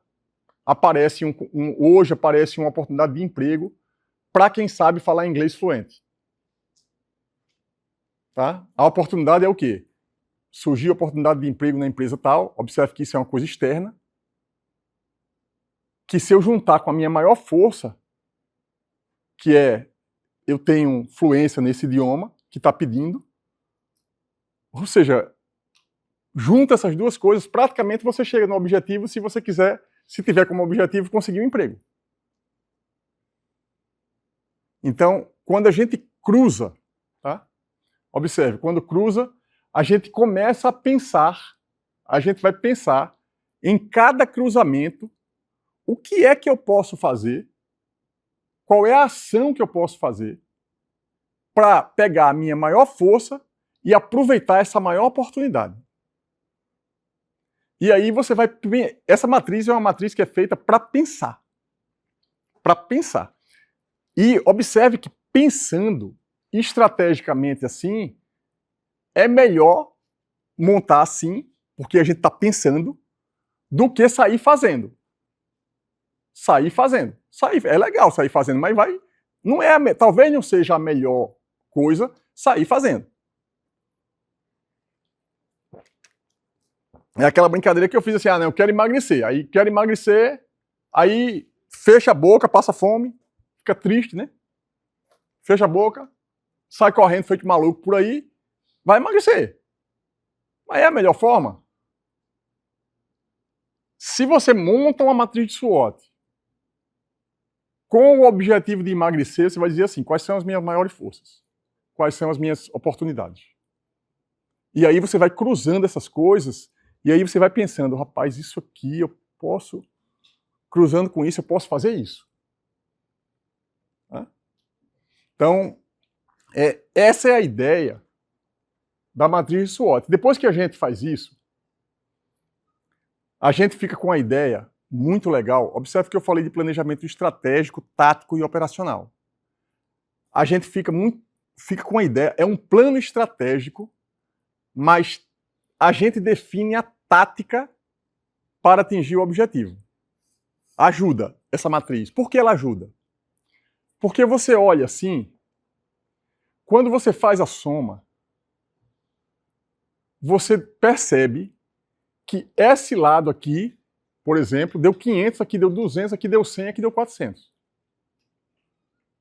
hoje aparece uma oportunidade de emprego para quem sabe falar inglês fluente. Tá? A oportunidade é o quê? Surgiu a oportunidade de emprego na empresa tal, observe que isso é uma coisa externa, que se eu juntar com a minha maior força, que é eu tenho fluência nesse idioma que está pedindo, ou seja, junta essas duas coisas, praticamente você chega no objetivo se você quiser, se tiver como objetivo conseguir um emprego. Então, quando a gente cruza, tá? Observe, quando cruza, a gente começa a pensar, a gente vai pensar em cada cruzamento, o que é que eu posso fazer, qual é a ação que eu posso fazer para pegar a minha maior força e aproveitar essa maior oportunidade. E aí você vai... Essa matriz é uma matriz que é feita para pensar. Para pensar. E observe que pensando estrategicamente assim, é melhor montar assim, porque a gente está pensando, do que sair fazendo. Sair fazendo. É legal sair fazendo, mas talvez não seja a melhor coisa sair fazendo. É aquela brincadeira que eu fiz assim, não, eu quero emagrecer. Aí fecha a boca, passa fome, fica triste, né? Fecha a boca, sai correndo feito maluco por aí, vai emagrecer. Mas é a melhor forma? Se você monta uma matriz de SWOT com o objetivo de emagrecer, você vai dizer assim, quais são as minhas maiores forças? Quais são as minhas oportunidades? E aí você vai cruzando essas coisas, e aí você vai pensando, rapaz, isso aqui eu posso, cruzando com isso, eu posso fazer isso. Tá? Então, essa é a ideia da matriz de SWOT. Depois que a gente faz isso, a gente fica com a ideia muito legal. Observe que eu falei de planejamento estratégico, tático e operacional. A gente fica com a ideia, é um plano estratégico, mas a gente define a tática para atingir o objetivo. Ajuda essa matriz. Por que ela ajuda? Porque você olha assim, quando você faz a soma, você percebe que esse lado aqui, por exemplo, deu 500, aqui deu 200, aqui deu 100, aqui deu 400.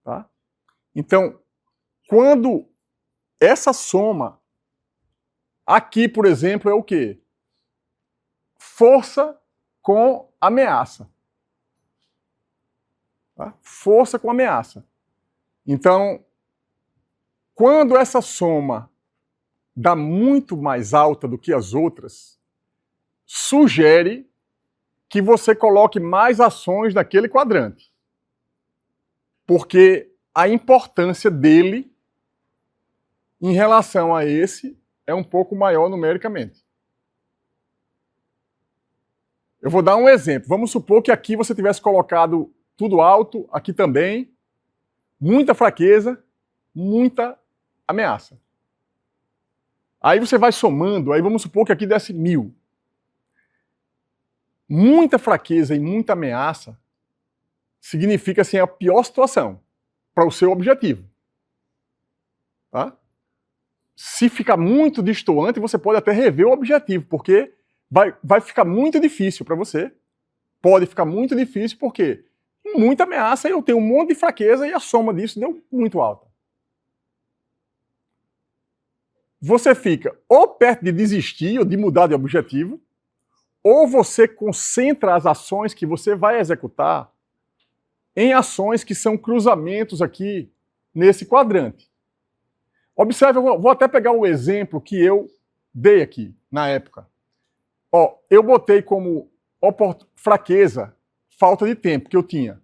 Tá? Então, quando essa soma, aqui, por exemplo, é o quê? Força com ameaça. Tá? Força com ameaça. Então, quando essa soma dá muito mais alta do que as outras, sugere que você coloque mais ações naquele quadrante. Porque a importância dele em relação a esse é um pouco maior numericamente. Eu vou dar um exemplo. Vamos supor que aqui você tivesse colocado tudo alto, aqui também, muita fraqueza, muita ameaça. Aí você vai somando, aí vamos supor que aqui desse 1000. Muita fraqueza e muita ameaça significa assim, a pior situação para o seu objetivo. Tá? Se ficar muito destoante, você pode até rever o objetivo, porque vai ficar muito difícil para você. Pode ficar muito difícil, porque muita ameaça e eu tenho um monte de fraqueza e a soma disso deu muito alta. Você fica ou perto de desistir ou de mudar de objetivo, ou você concentra as ações que você vai executar em ações que são cruzamentos aqui nesse quadrante. Observe, eu vou até pegar o exemplo que eu dei aqui na época. Ó, eu botei como fraqueza, falta de tempo que eu tinha.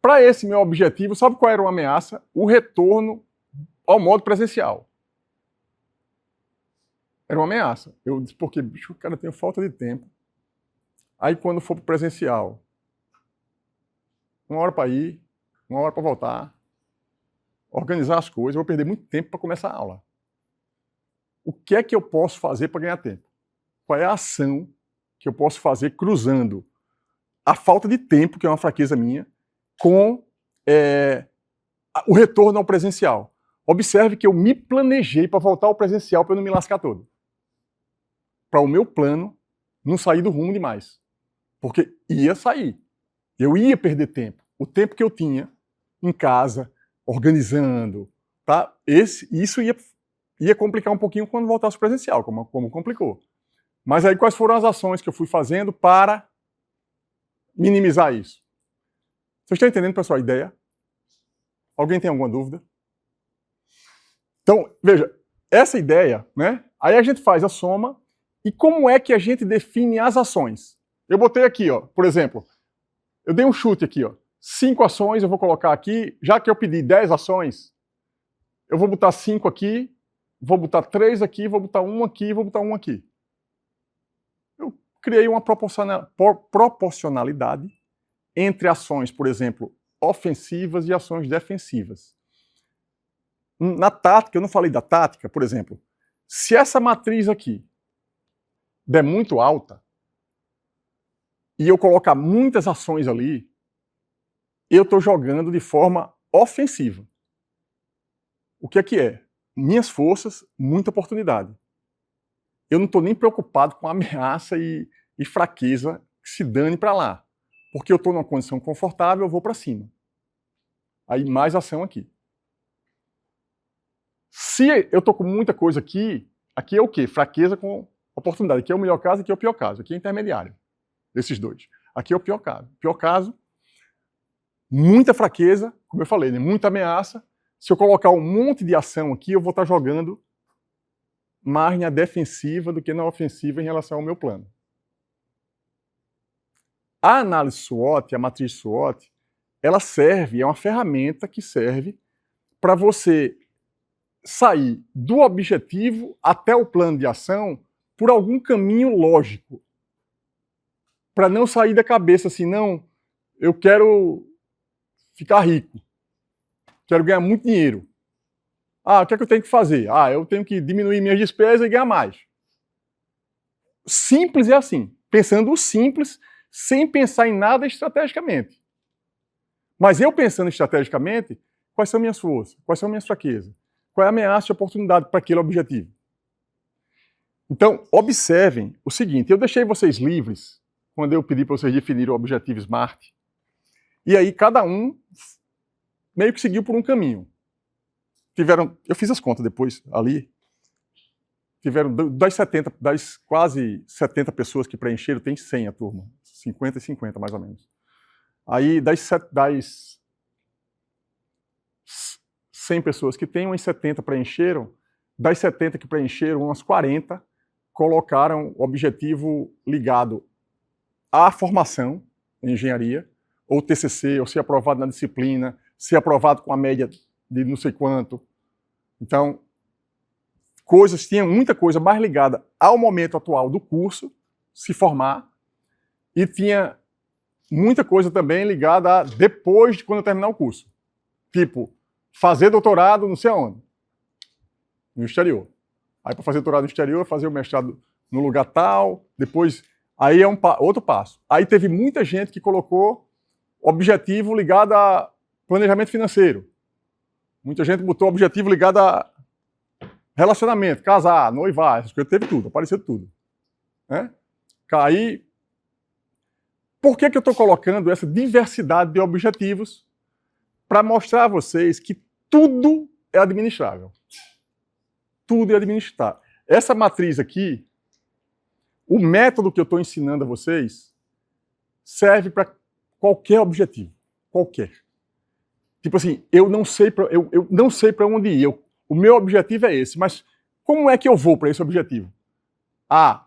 Para esse meu objetivo, sabe qual era uma ameaça? O retorno ao modo presencial. Era uma ameaça. Eu disse, porque, bicho, cara, eu tenho falta de tempo. Aí quando for pro presencial, 1 hora para ir, 1 hora para voltar, organizar as coisas, eu vou perder muito tempo para começar a aula. O que é que eu posso fazer para ganhar tempo? Qual é a ação que eu posso fazer cruzando a falta de tempo, que é uma fraqueza minha, com o retorno ao presencial? Observe que eu me planejei para voltar ao presencial para eu não me lascar todo. Para o meu plano não sair do rumo demais. Porque ia sair. Eu ia perder tempo. O tempo que eu tinha em casa, organizando, tá? Isso ia complicar um pouquinho quando voltasse ao presencial, como complicou. Mas aí quais foram as ações que eu fui fazendo para minimizar isso? Vocês estão entendendo, pessoal, a ideia? Alguém tem alguma dúvida? Então, veja, essa ideia, né? Aí a gente faz a soma e como é que a gente define as ações? Eu botei aqui, ó, por exemplo, eu dei um chute aqui, ó. 5 ações eu vou colocar aqui, já que eu pedi 10 ações, eu vou botar 5 aqui, vou botar 3 aqui, vou botar 1 aqui e vou botar 1 aqui. Eu criei uma proporcionalidade entre ações, por exemplo, ofensivas e ações defensivas. Na tática, eu não falei da tática, por exemplo, se essa matriz aqui der muito alta e eu colocar muitas ações ali, eu estou jogando de forma ofensiva. O que é? Minhas forças, muita oportunidade. Eu não estou nem preocupado com ameaça e fraqueza que se dane para lá. Porque eu estou numa condição confortável, eu vou para cima. Aí mais ação aqui. Se eu estou com muita coisa aqui é o quê? Fraqueza com oportunidade. Aqui é o melhor caso, aqui é o pior caso. Aqui é intermediário. Desses dois. Aqui é o pior caso. Pior caso, muita fraqueza, como eu falei, né? Muita ameaça. Se eu colocar um monte de ação aqui, eu vou estar jogando mais na defensiva do que na ofensiva em relação ao meu plano. A análise SWOT, a matriz SWOT, ela serve, é uma ferramenta que serve para você sair do objetivo até o plano de ação por algum caminho lógico. Para não sair da cabeça assim, não, eu quero ficar rico, quero ganhar muito dinheiro. O que é que eu tenho que fazer? Eu tenho que diminuir minhas despesas e ganhar mais. Simples é assim, pensando o simples, sem pensar em nada estrategicamente. Mas eu pensando estrategicamente, quais são minhas forças? Quais são minhas fraquezas? Qual é a ameaça e oportunidade para aquele objetivo? Então, observem o seguinte, eu deixei vocês livres quando eu pedi para vocês definirem o objetivo SMART. E aí cada um meio que seguiu por um caminho. Eu fiz as contas depois, ali, tiveram das quase 70 pessoas que preencheram, tem 100 a turma, 50 e 50 mais ou menos. Aí das 100 pessoas que tem, umas 70 preencheram, das 70 que preencheram, umas 40 colocaram o objetivo ligado à formação em engenharia, ou TCC, ou ser aprovado na disciplina, ser aprovado com a média de não sei quanto. Então, tinha muita coisa mais ligada ao momento atual do curso, se formar, e tinha muita coisa também ligada a depois de quando eu terminar o curso. Tipo, fazer doutorado não sei aonde, no exterior. Aí para fazer doutorado no exterior, fazer o mestrado no lugar tal, depois, aí é outro passo. Aí teve muita gente que colocou objetivo ligado a planejamento financeiro. Muita gente botou objetivo ligado a relacionamento, casar, noivar, essas coisas, teve tudo, apareceu tudo. Né? Aí, por que eu estou colocando essa diversidade de objetivos? Para mostrar a vocês que tudo é administrável. Tudo é administrável. Essa matriz aqui, o método que eu estou ensinando a vocês, serve para qualquer objetivo. Qualquer. Tipo assim, eu não sei para onde ir. O meu objetivo é esse, mas como é que eu vou para esse objetivo?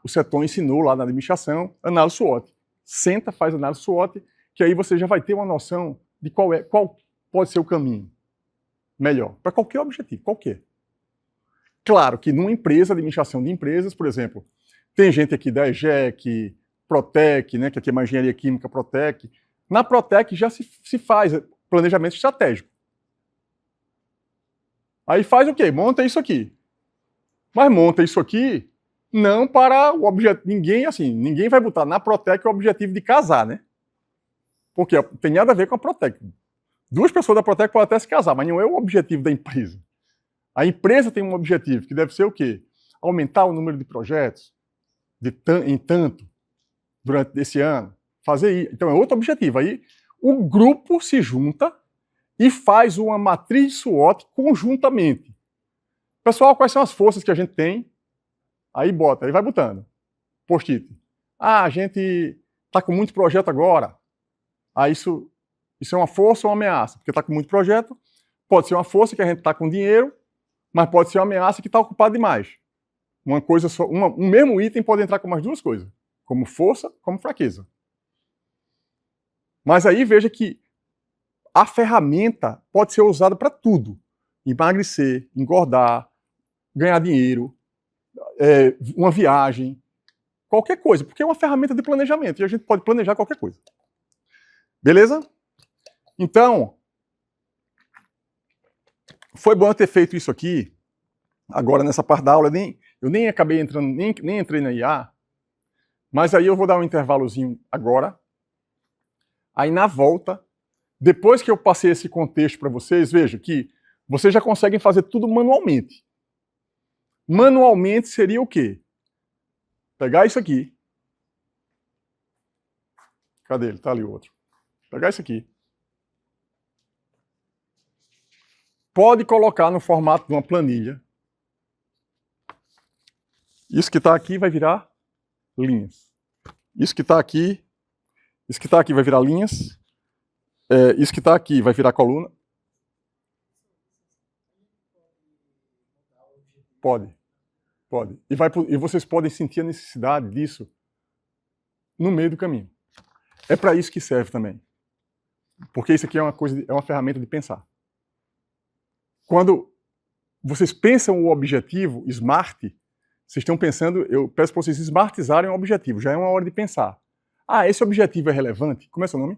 O setor ensinou lá na administração, análise SWOT. Senta, faz análise SWOT, que aí você já vai ter uma noção de qual pode ser o caminho melhor, para qualquer objetivo, qualquer. Claro que numa empresa, administração de empresas, por exemplo, tem gente aqui da EGEC, Protec, né, que aqui é uma engenharia química, Protec. Na Protec já se faz planejamento estratégico. Aí faz o quê? Monta isso aqui. Mas monta isso aqui não para o objetivo. Ninguém vai botar na Protec o objetivo de casar, né? Porque tem nada a ver com a Protec. Duas pessoas da Protec podem até se casar, mas não é o objetivo da empresa. A empresa tem um objetivo, que deve ser o quê? Aumentar o número de projetos em tanto durante esse ano. Fazer isso. Então é outro objetivo. Aí o grupo se junta e faz uma matriz SWOT conjuntamente. Pessoal, quais são as forças que a gente tem? Aí bota, aí vai botando. Post-it. A gente está com muito projeto agora. Isso é uma força ou uma ameaça? Porque está com muito projeto. Pode ser uma força que a gente está com dinheiro, mas pode ser uma ameaça que está ocupado demais. Uma coisa só, um mesmo item pode entrar com as duas coisas, como força, como fraqueza. Mas aí veja que a ferramenta pode ser usada para tudo. Emagrecer, engordar, ganhar dinheiro, uma viagem, qualquer coisa, porque é uma ferramenta de planejamento e a gente pode planejar qualquer coisa. Beleza? Então, foi bom eu ter feito isso aqui, agora nessa parte da aula, eu nem acabei entrando, nem entrei na IA, mas aí eu vou dar um intervalozinho agora, aí na volta, depois que eu passei esse contexto para vocês, veja que vocês já conseguem fazer tudo manualmente. Manualmente seria o quê? Pegar isso aqui. Cadê ele? Tá ali o outro. Pegar isso aqui. Pode colocar no formato de uma planilha. Isso que está aqui vai virar linhas. Isso que está aqui vai virar linhas. Isso que está aqui vai virar coluna. Pode. E vocês podem sentir a necessidade disso no meio do caminho. É para isso que serve também. Porque isso aqui é uma ferramenta de pensar. Quando vocês pensam o objetivo SMART, vocês estão pensando, eu peço para vocês smartizarem o objetivo, já é uma hora de pensar. Ah, esse objetivo é relevante? Como é seu nome?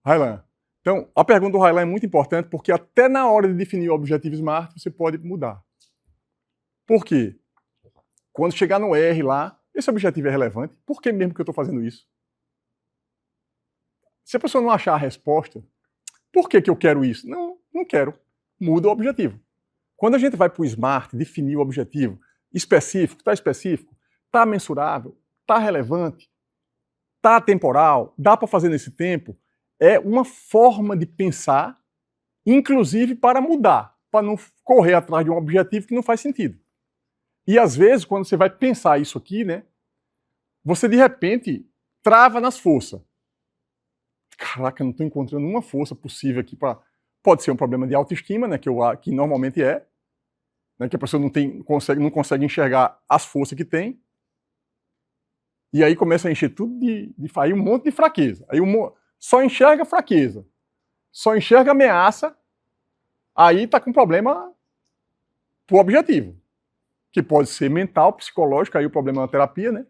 Railan. Então, a pergunta do Railan é muito importante porque até na hora de definir o objetivo SMART, você pode mudar. Por quê? Quando chegar no R lá, esse objetivo é relevante? Por que mesmo que eu estou fazendo isso? Se a pessoa não achar a resposta, por que eu quero isso? Não, não quero. Muda o objetivo. Quando a gente vai para o SMART, definir o objetivo específico, está mensurável, está relevante, está temporal, dá para fazer nesse tempo, é uma forma de pensar, inclusive para mudar, para não correr atrás de um objetivo que não faz sentido. E às vezes, quando você vai pensar isso aqui, né, você de repente trava nas forças. Caraca, eu não estou encontrando uma força possível aqui para... Pode ser um problema de autoestima, né, que normalmente é, né, que a pessoa não consegue enxergar as forças que tem, e aí começa a encher tudo aí um monte de fraqueza. Aí só enxerga fraqueza, só enxerga ameaça, aí está com problema pro objetivo, que pode ser mental, psicológico, aí o problema é a terapia, né?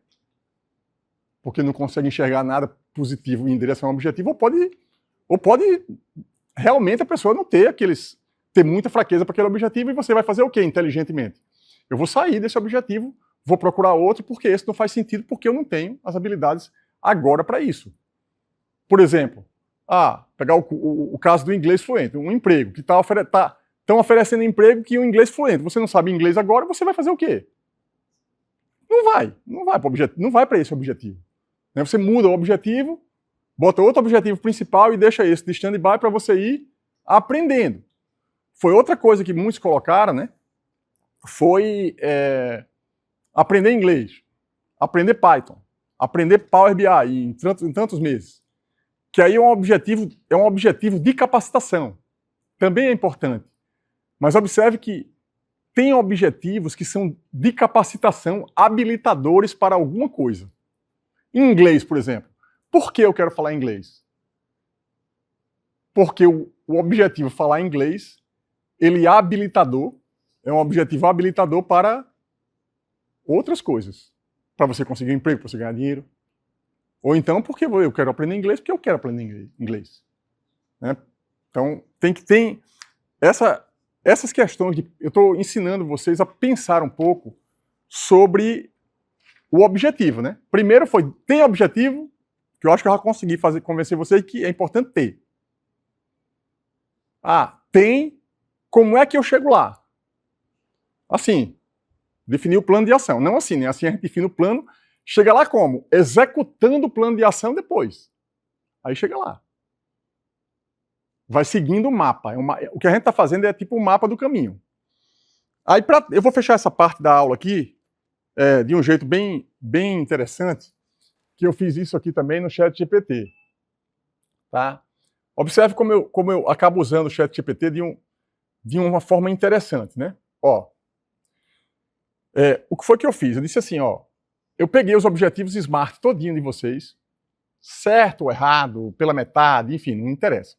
Porque não consegue enxergar nada positivo em direção ao objetivo, ou pode realmente a pessoa não ter muita fraqueza para aquele objetivo, e você vai fazer o quê, inteligentemente? Eu vou sair desse objetivo, vou procurar outro, porque esse não faz sentido, porque eu não tenho as habilidades agora para isso. Por exemplo, pegar o caso do inglês fluente, um emprego, que estão oferecendo emprego que o inglês fluente, você não sabe inglês agora, você vai fazer o quê? Não vai para esse objetivo. Você muda o objetivo, bota outro objetivo principal e deixa esse de stand-by para você ir aprendendo. Foi outra coisa que muitos colocaram, né? Foi aprender inglês, aprender Python, aprender Power BI em tantos meses. Que aí é um objetivo de capacitação. Também é importante. Mas observe que tem objetivos que são de capacitação habilitadores para alguma coisa. Em inglês, por exemplo. Por que eu quero falar inglês? Porque o objetivo falar inglês, ele é habilitador, é um objetivo habilitador para outras coisas. Para você conseguir um emprego, para você ganhar dinheiro. Ou então porque eu quero aprender inglês, porque eu quero aprender inglês. Né? Então, tem essas questões eu estou ensinando vocês a pensar um pouco sobre o objetivo, né? Primeiro tem objetivo, que eu acho que eu já consegui convencer vocês que é importante ter. Tem, como é que eu chego lá? Assim, definir o plano de ação. Não assim, né? Assim a gente define o plano, chega lá como? Executando o plano de ação depois. Aí chega lá. Vai seguindo o mapa. O que a gente está fazendo é tipo o mapa do caminho. Aí eu vou fechar essa parte da aula aqui de um jeito bem, bem interessante, que eu fiz isso aqui também no ChatGPT. Tá? Observe como eu acabo usando o ChatGPT de uma forma interessante, né? O que foi que eu fiz? Eu disse assim, eu peguei os objetivos SMART todinho de vocês, certo ou errado, pela metade, enfim, não interessa.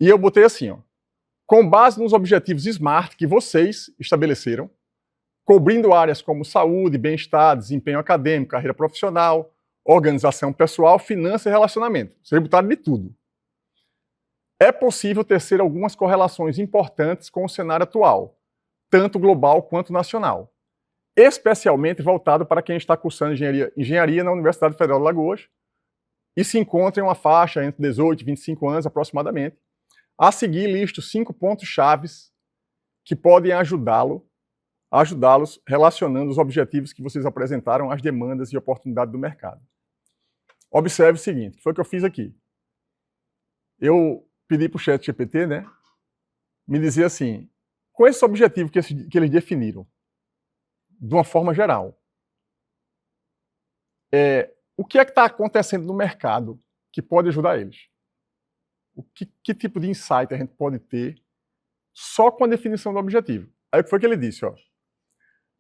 E eu botei assim, com base nos objetivos SMART que vocês estabeleceram, cobrindo áreas como saúde, bem-estar, desempenho acadêmico, carreira profissional, organização pessoal, finanças e relacionamento. Vocês botaram de tudo. É possível tecer algumas correlações importantes com o cenário atual, tanto global quanto nacional, especialmente voltado para quem está cursando engenharia na Universidade Federal de Alagoas e se encontra em uma faixa entre 18 e 25 anos aproximadamente. A seguir, listo 5 pontos chaves que podem ajudá-los relacionando os objetivos que vocês apresentaram às demandas e oportunidades do mercado. Observe o seguinte, que foi o que eu fiz aqui. Eu pedi para o ChatGPT, né, me dizer assim, qual é esse objetivo que eles definiram? De uma forma geral. O que é que está acontecendo no mercado que pode ajudar eles? Que tipo de insight a gente pode ter só com a definição do objetivo? Aí o que foi que ele disse?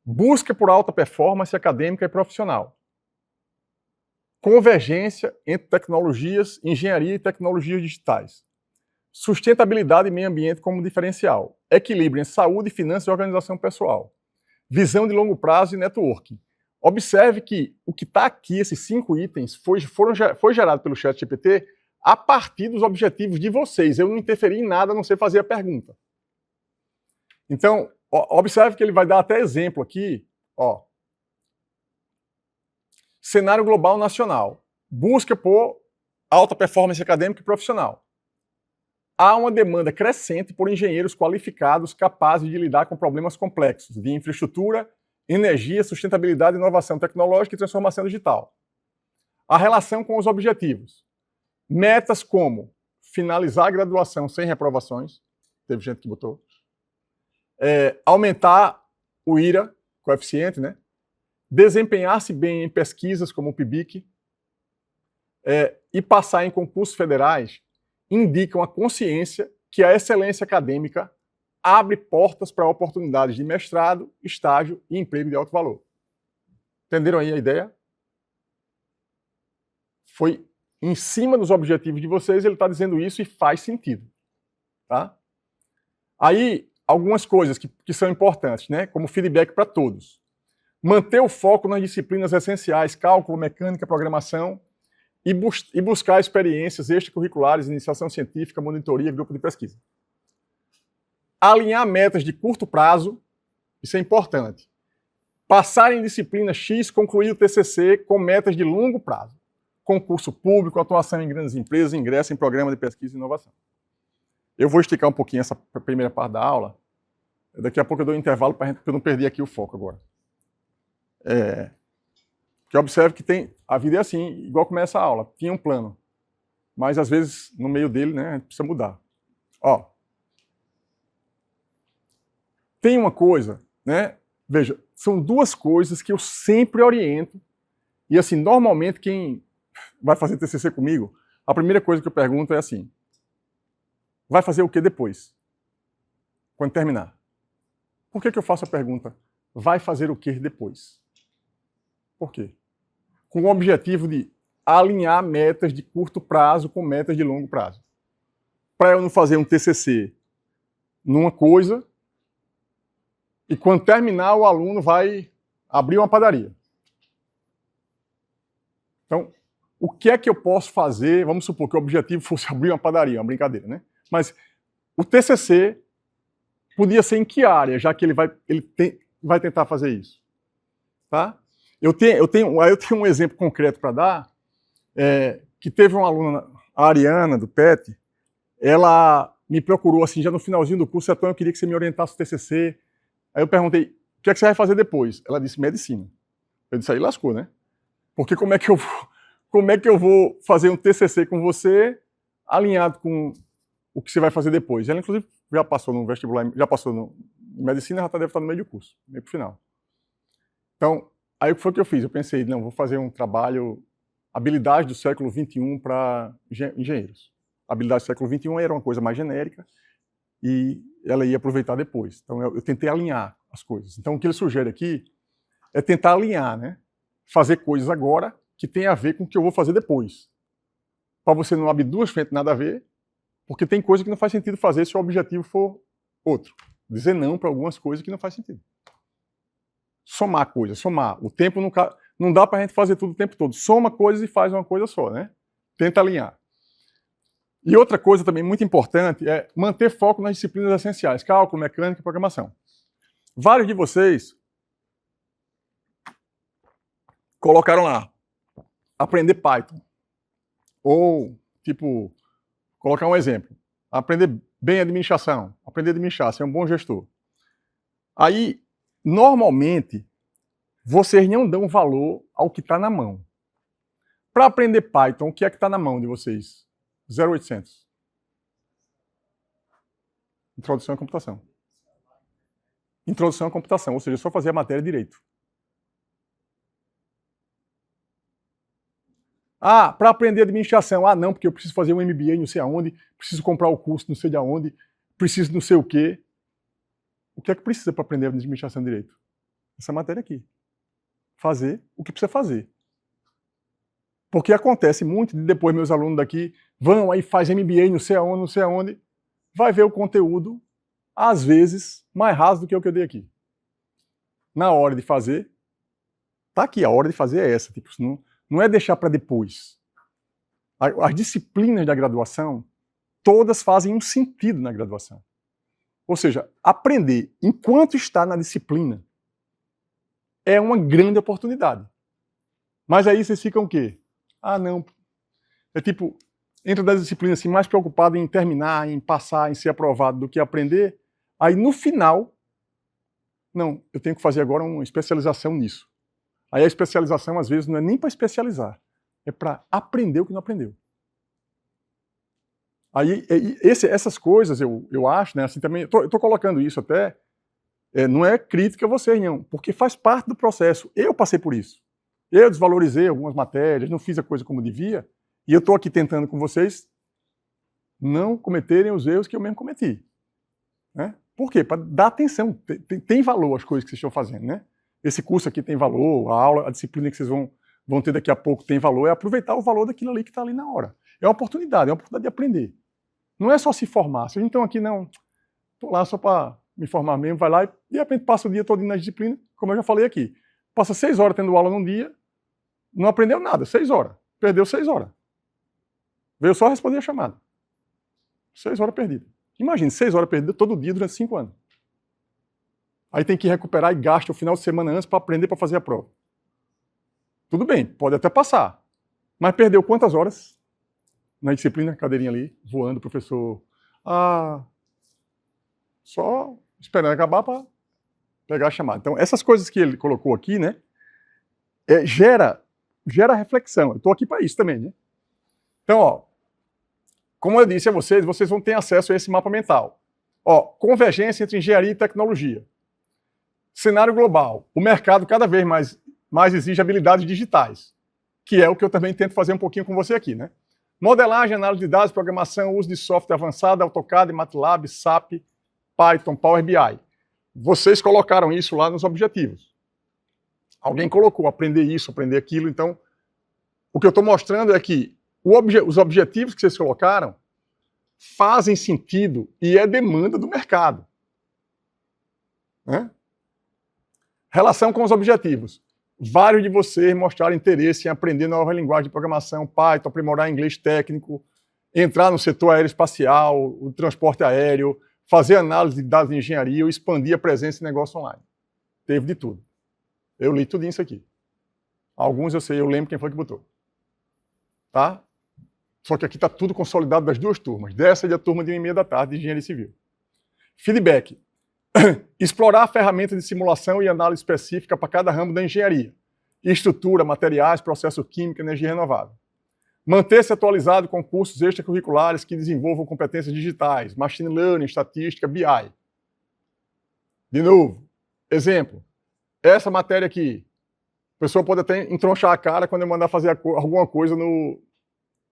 Busca por alta performance acadêmica e profissional. convergência entre tecnologias, engenharia e tecnologias digitais, sustentabilidade e meio ambiente como diferencial, equilíbrio em saúde, finanças e organização pessoal, visão de longo prazo e networking. Observe que o que está aqui, esses 5 itens, foi gerado pelo ChatGPT a partir dos objetivos de vocês. Eu não interferi em nada, a não ser fazer a pergunta. Então, observe que ele vai dar até exemplo aqui. Ó. Cenário global nacional. Busca por alta performance acadêmica e profissional. Há uma demanda crescente por engenheiros qualificados capazes de lidar com problemas complexos de infraestrutura, energia, sustentabilidade, inovação tecnológica e transformação digital. A relação com os objetivos. Metas como finalizar a graduação sem reprovações. Teve gente que botou. Aumentar o IRA, coeficiente, né? Desempenhar-se bem em pesquisas como o PIBIC e passar em concursos federais indicam a consciência que a excelência acadêmica abre portas para oportunidades de mestrado, estágio e emprego de alto valor. Entenderam aí a ideia? Foi em cima dos objetivos de vocês, ele está dizendo isso e faz sentido. Tá? Aí, algumas coisas que são importantes, né? Como feedback para todos. Manter o foco nas disciplinas essenciais, cálculo, mecânica, programação, e buscar experiências extracurriculares, iniciação científica, monitoria, grupo de pesquisa. Alinhar metas de curto prazo, isso é importante. Passar em disciplina X, concluir o TCC com metas de longo prazo. Concurso público, atuação em grandes empresas, ingresso em programa de pesquisa e inovação. Eu vou esticar um pouquinho essa primeira parte da aula. Daqui a pouco eu dou um intervalo para eu não perder aqui o foco agora. Que observe que a vida é assim, igual começa a aula. Tinha um plano. Mas às vezes, no meio dele, né, a gente precisa mudar. Ó. Tem uma coisa, né? Veja, são 2 coisas que eu sempre oriento. E assim, normalmente quem vai fazer TCC comigo, a primeira coisa que eu pergunto é assim: vai fazer o que depois? Quando terminar. Por que eu faço a pergunta? Vai fazer o que depois? Por quê? Com o objetivo de alinhar metas de curto prazo com metas de longo prazo. Para eu não fazer um TCC numa coisa e quando terminar o aluno vai abrir uma padaria. Então, o que é que eu posso fazer? Vamos supor que o objetivo fosse abrir uma padaria, uma brincadeira, né? Mas o TCC podia ser em que área, já que ele vai tentar fazer isso? Tá? Eu tenho um exemplo concreto para dar, que teve uma aluna, a Ariana, do PET, ela me procurou assim, já no finalzinho do curso, então eu queria que você me orientasse o TCC. Aí eu perguntei, o que é que você vai fazer depois? Ela disse, medicina. Eu disse, aí lascou, né? Porque como é que eu vou fazer um TCC com você alinhado com o que você vai fazer depois? Ela, inclusive, já passou no vestibular, já passou em medicina, já deve estar no meio do curso, meio pro final. Então, aí o que foi que eu fiz? Eu pensei, não, vou fazer um trabalho, habilidade do século XXI para engenheiros. A habilidade do século XXI era uma coisa mais genérica e ela ia aproveitar depois. Então, eu tentei alinhar as coisas. Então, o que ele sugere aqui é tentar alinhar, né? Fazer coisas agora que tem a ver com o que eu vou fazer depois. Para você não abrir 2 frentes nada a ver, porque tem coisa que não faz sentido fazer se o objetivo for outro. Dizer não para algumas coisas que não faz sentido. Somar coisas, somar. O tempo não dá para a gente fazer tudo o tempo todo. Soma coisas e faz uma coisa só, né? Tenta alinhar. E outra coisa também muito importante é manter foco nas disciplinas essenciais, cálculo, mecânica e programação. Vários de vocês colocaram lá, aprender Python. Ou, tipo, colocar um exemplo, aprender bem administração, aprender a administrar, ser um bom gestor. Aí, normalmente, vocês não dão valor ao que está na mão. Para aprender Python, o que é que está na mão de vocês? 0800. Introdução à computação. Introdução à computação, ou seja, só fazer a matéria direito. Ah, para aprender administração. Ah, não, porque eu preciso fazer um MBA não sei aonde, preciso comprar o curso não sei de aonde, preciso não sei o quê. O que é que precisa para aprender administração de direito? Essa matéria aqui. Fazer o que precisa fazer. Porque acontece muito de depois meus alunos daqui vão aí faz MBA não sei aonde, vai ver o conteúdo, às vezes, mais raso do que o que eu dei aqui. Na hora de fazer, tá aqui, a hora de fazer é essa. Tipo, não é deixar para depois. As disciplinas da graduação, todas fazem um sentido na graduação. Ou seja, aprender enquanto está na disciplina é uma grande oportunidade. Mas aí vocês ficam o quê? Ah, não. É tipo, entre das disciplinas assim, mais preocupado em terminar, em passar, em ser aprovado do que aprender. Aí no final, não, eu tenho que fazer agora uma especialização nisso. Aí a especialização às vezes não é nem para especializar, é para aprender o que não aprendeu. Aí essas coisas eu acho, né, assim também, eu tô colocando isso até, não é crítica a vocês não, porque faz parte do processo. Eu passei por isso. Eu desvalorizei algumas matérias, não fiz a coisa como devia, e eu estou aqui tentando com vocês não cometerem os erros que eu mesmo cometi. Né? Por quê? Para dar atenção. Tem valor as coisas que vocês estão fazendo. Né? Esse curso aqui tem valor, a aula, a disciplina que vocês vão ter daqui a pouco tem valor, é aproveitar o valor daquilo ali que está ali na hora. É uma oportunidade de aprender. Não é só se formar. Vocês não estão aqui, não. Estou lá só para me formar mesmo, vai lá e de repente passa o dia todo na disciplina, como eu já falei aqui. Passa 6 horas tendo aula num dia, não aprendeu nada, 6 horas. Perdeu 6 horas. Veio só responder a chamada. 6 horas perdidas. Imagine, 6 horas perdidas todo dia durante 5 anos. Aí tem que recuperar e gasta o final de semana antes para aprender para fazer a prova. Tudo bem, pode até passar. Mas perdeu quantas horas na disciplina, cadeirinha ali, voando, professor? Só esperando acabar para pegar a chamada. Então, essas coisas que ele colocou aqui, né, gera reflexão. Eu estou aqui para isso também, né? Então, ó, como eu disse a vocês vão ter acesso a esse mapa mental. Ó, convergência entre engenharia e tecnologia. Cenário global. O mercado cada vez mais exige habilidades digitais, que é o que eu também tento fazer um pouquinho com você aqui, né? Modelagem, análise de dados, programação, uso de software avançado, AutoCAD, MATLAB, SAP, Python, Power BI. Vocês colocaram isso lá nos objetivos. Alguém colocou aprender isso, aprender aquilo. Então, o que eu estou mostrando é que os objetivos que vocês colocaram fazem sentido e é demanda do mercado. Né? Relação com os objetivos. Vários de vocês mostraram interesse em aprender nova linguagem de programação, Python, aprimorar inglês técnico, entrar no setor aeroespacial, o transporte aéreo, fazer análise de dados de engenharia ou expandir a presença em negócio online. Teve de tudo. Eu li tudo isso aqui. Alguns eu sei, eu lembro quem foi que botou. Tá? Só que aqui está tudo consolidado das duas turmas. Dessa é da turma de 1h30 da tarde de Engenharia Civil. Feedback. Explorar a ferramenta de simulação e análise específica para cada ramo da engenharia. Estrutura, materiais, processo químico, energia renovável. Manter-se atualizado com cursos extracurriculares que desenvolvam competências digitais, machine learning, estatística, BI. De novo, exemplo. Essa matéria aqui, a pessoa pode até entronchar a cara quando eu mandar fazer alguma coisa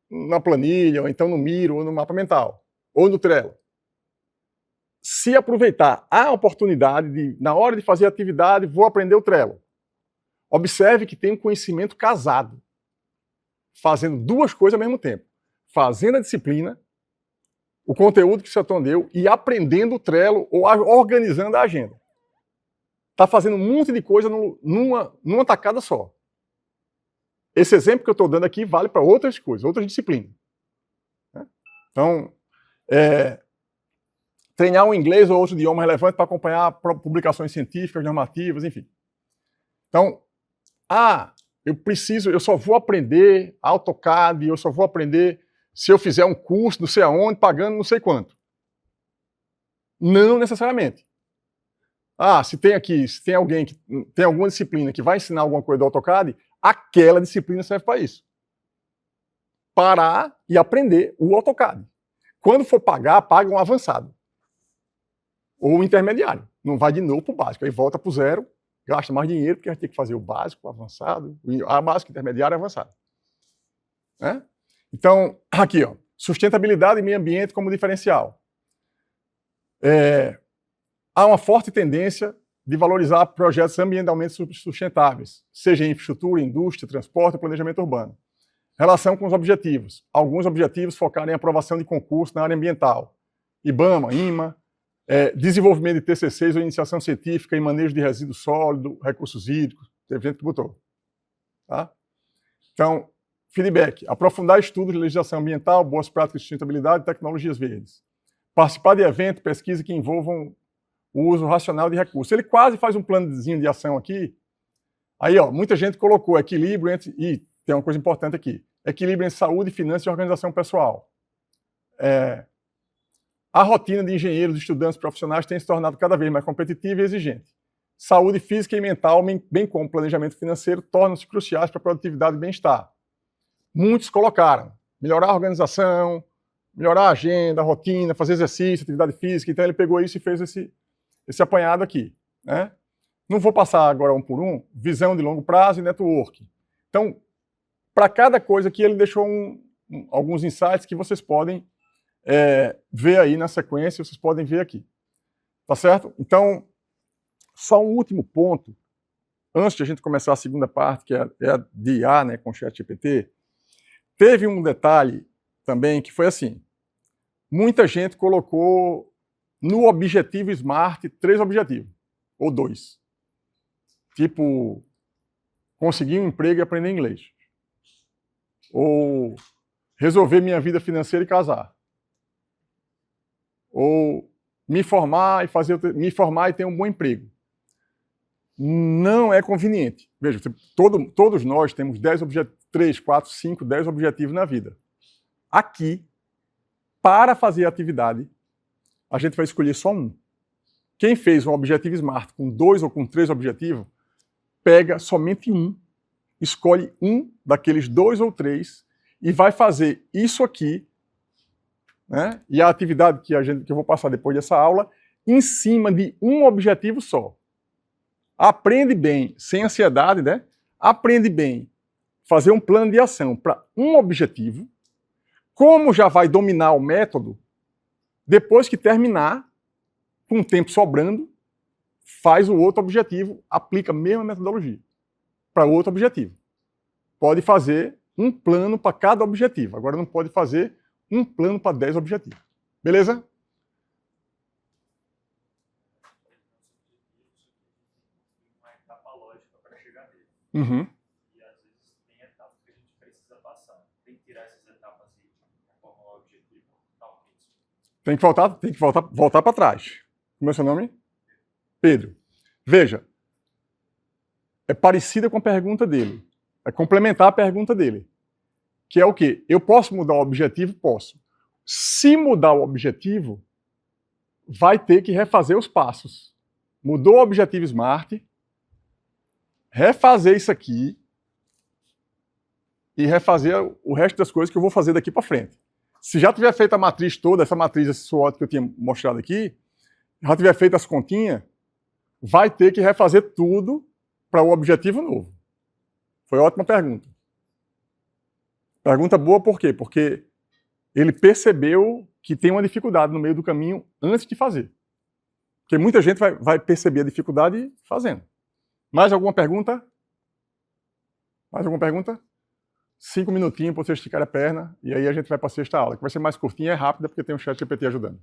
na planilha, ou então no Miro, ou no mapa mental, ou no Trello. Se aproveitar a oportunidade de, na hora de fazer a atividade, vou aprender o Trello. Observe que tem um conhecimento casado, fazendo duas coisas ao mesmo tempo. Fazendo a disciplina, o conteúdo que o Seton deu, e aprendendo o Trello ou organizando a agenda. Está fazendo um monte de coisa numa tacada só. Esse exemplo que eu estou dando aqui vale para outras coisas, outras disciplinas. Então, treinar um inglês ou outro idioma relevante para acompanhar publicações científicas, normativas, enfim. Então, eu só vou aprender AutoCAD, eu só vou aprender se eu fizer um curso não sei aonde, pagando não sei quanto. Não necessariamente. Se tem alguém que tem alguma disciplina que vai ensinar alguma coisa do AutoCAD, aquela disciplina serve para isso. Parar e aprender o AutoCAD. Quando for pagar, paga um avançado. Ou um intermediário. Não vai de novo para o básico. Aí volta para o zero, gasta mais dinheiro, porque vai ter que fazer o básico, o avançado, a básico, intermediário e avançado. Né? Então, aqui, ó, sustentabilidade e meio ambiente como diferencial. Há uma forte tendência de valorizar projetos ambientalmente sustentáveis, seja em infraestrutura, indústria, transporte ou planejamento urbano. Relação com os objetivos. Alguns objetivos focaram em aprovação de concurso na área ambiental. IBAMA, IMA, desenvolvimento de TCCs ou iniciação científica em manejo de resíduo sólido, recursos hídricos. Teve gente que botou. Tá? Então, feedback. Aprofundar estudos de legislação ambiental, boas práticas de sustentabilidade e tecnologias verdes. Participar de evento, pesquisa que envolvam o uso racional de recursos. Ele quase faz um planozinho de ação aqui. Aí, ó, muita gente colocou equilíbrio entre... E tem uma coisa importante aqui. Equilíbrio entre saúde, finanças e organização pessoal. A rotina de engenheiros, estudantes, profissionais tem se tornado cada vez mais competitiva e exigente. Saúde física e mental, bem como planejamento financeiro, tornam-se cruciais para a produtividade e bem-estar. Muitos colocaram melhorar a organização, melhorar a agenda, a rotina, fazer exercício, atividade física. Então ele pegou isso e fez esse apanhado aqui. Né? Não vou passar agora um por um. Visão de longo prazo e network. Então, para cada coisa aqui, ele deixou alguns insights que vocês podem ver aí na sequência, vocês podem ver aqui. Tá certo? Então, só um último ponto, antes de a gente começar a segunda parte, que é a de IA, né, com o ChatGPT, teve um detalhe também que foi assim, muita gente colocou no objetivo SMART 3 objetivos, ou 2. Tipo, conseguir um emprego e aprender inglês. Ou resolver minha vida financeira e casar. Ou me formar e ter um bom emprego. Não é conveniente. Veja, todos nós temos 3, 4, 5, 10 objetivos na vida. Aqui, para fazer a atividade, a gente vai escolher só um. Quem fez um objetivo SMART com 2 ou com 3 objetivos, pega somente um, escolhe um daqueles 2 ou 3 e vai fazer isso aqui, né? E a atividade que eu vou passar depois dessa aula, em cima de um objetivo só. Aprende bem, sem ansiedade, né? Aprende bem, fazer um plano de ação para um objetivo. Como já vai dominar o método, depois que terminar, com o tempo sobrando, faz o outro objetivo, aplica a mesma metodologia para outro objetivo. Pode fazer um plano para cada objetivo. Agora não pode fazer um plano para 10 objetivos. Beleza? Uma etapa lógica para chegar nele. Uhum. E às vezes tem etapas que a gente precisa passar. Tem que tirar essas etapas e formular o objetivo. Tem que voltar para trás. Como é o seu nome? Pedro. Veja, é parecida com a pergunta dele. É complementar a pergunta dele. Que é o quê? Eu posso mudar o objetivo? Posso. Se mudar o objetivo, vai ter que refazer os passos. Mudou o objetivo SMART, refazer isso aqui e refazer o resto das coisas que eu vou fazer daqui para frente. Se já tiver feito a matriz toda, essa matriz, esse SWOT que eu tinha mostrado aqui, já tiver feito as continhas, vai ter que refazer tudo para o objetivo novo. Foi ótima pergunta. Pergunta boa por quê? Porque ele percebeu que tem uma dificuldade no meio do caminho antes de fazer. Porque muita gente vai perceber a dificuldade fazendo. Mais alguma pergunta? Mais alguma pergunta? 5 minutinhos para você esticar a perna e aí a gente vai para a sexta aula, que vai ser mais curtinha e rápida porque tem um ChatGPT ajudando.